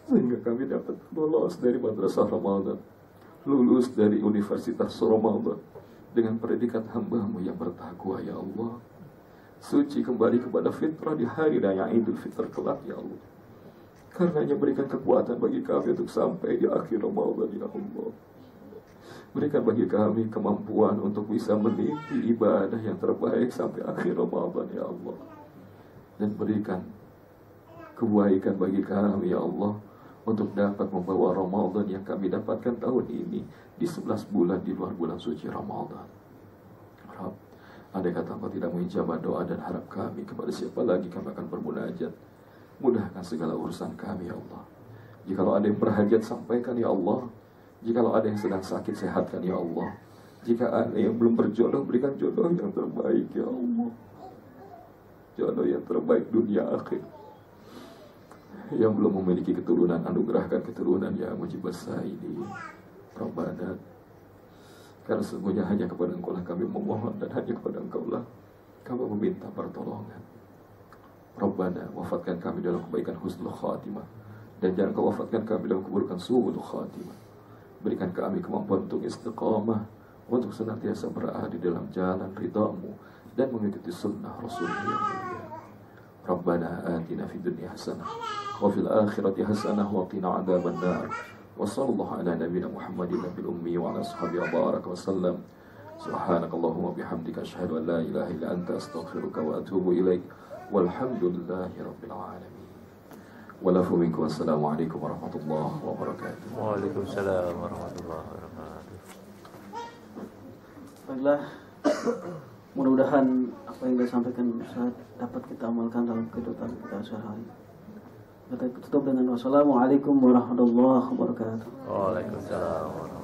C: sehingga kami dapat lolos dari madrasah Ramadan, lulus dari Universitas Ramadan dengan predikat hamba-Mu yang bertakwa ya Allah. Suci kembali kepada fitrah di hari raya Idul Fitr kelak ya Allah. Karenanya berikan kekuatan bagi kami untuk sampai di akhir Ramadan ya Allah. Berikan bagi kami kemampuan untuk bisa meniti ibadah yang terbaik sampai akhir Ramadan ya Allah. Dan berikan kebaikan bagi kami ya Allah, untuk dapat membawa Ramadan yang kami dapatkan tahun ini di 11 bulan di luar bulan suci Ramadan. Rabb, andai kata Engkau tidak mengijabah doa dan harap kami, kepada siapa lagi kami akan bermunajat? Mudahkan segala urusan kami ya Allah. Jikalau ada yang berhajat, sampaikan ya Allah. Jikalau ada yang sedang sakit, sehatkan ya Allah. Jika ada yang belum berjodoh, berikan jodoh yang terbaik ya Allah. Jodoh yang terbaik dunia akhir. Yang belum memiliki keturunan, anugerahkan keturunan ya Mujibas Sa'idi Rabbana. Karena sesungguhnya hanya kepada Engkau lah kami memohon, dan hanya kepada Engkau lah kami meminta pertolongan. Rabbana, wafatkan kami dalam kebaikan husnul khatimah, dan jangan Kau wafatkan kami dalam keburukan su'ul khatimah. Berikan kami kemampuan untuk istiqamah, untuk senantiasa berada di dalam jalan ridha-Mu dan mengikuti sunnah Rasul yang mulia. Rabbana atina fid dunya hasanah wa fil akhirati hasanah wa qina adzaban nar. Wa sallallahu ala nabiyyina Muhammadin nabil ummi wa ala ashabihi baraka wa sallam. Subhanakallahumma bihamdika asyhadu an la ilaha illa anta astaghfiruka wa atubu ilaik. Walhamdulillahi rabbil alamin. Walafu minkum, wassalamualaikum warahmatullahi wabarakatuh.
B: Waalaikumsalam warahmatullahi wabarakatuh.
A: Baiklah, mudah-mudahan apa yang disampaikan Ustaz dapat kita amalkan dalam kehidupan kita sehari-hari. Kita tutup dengan wassalamualaikum warahmatullahi wabarakatuh.
B: Waalaikumsalam warahmatullahi wabarakatuh.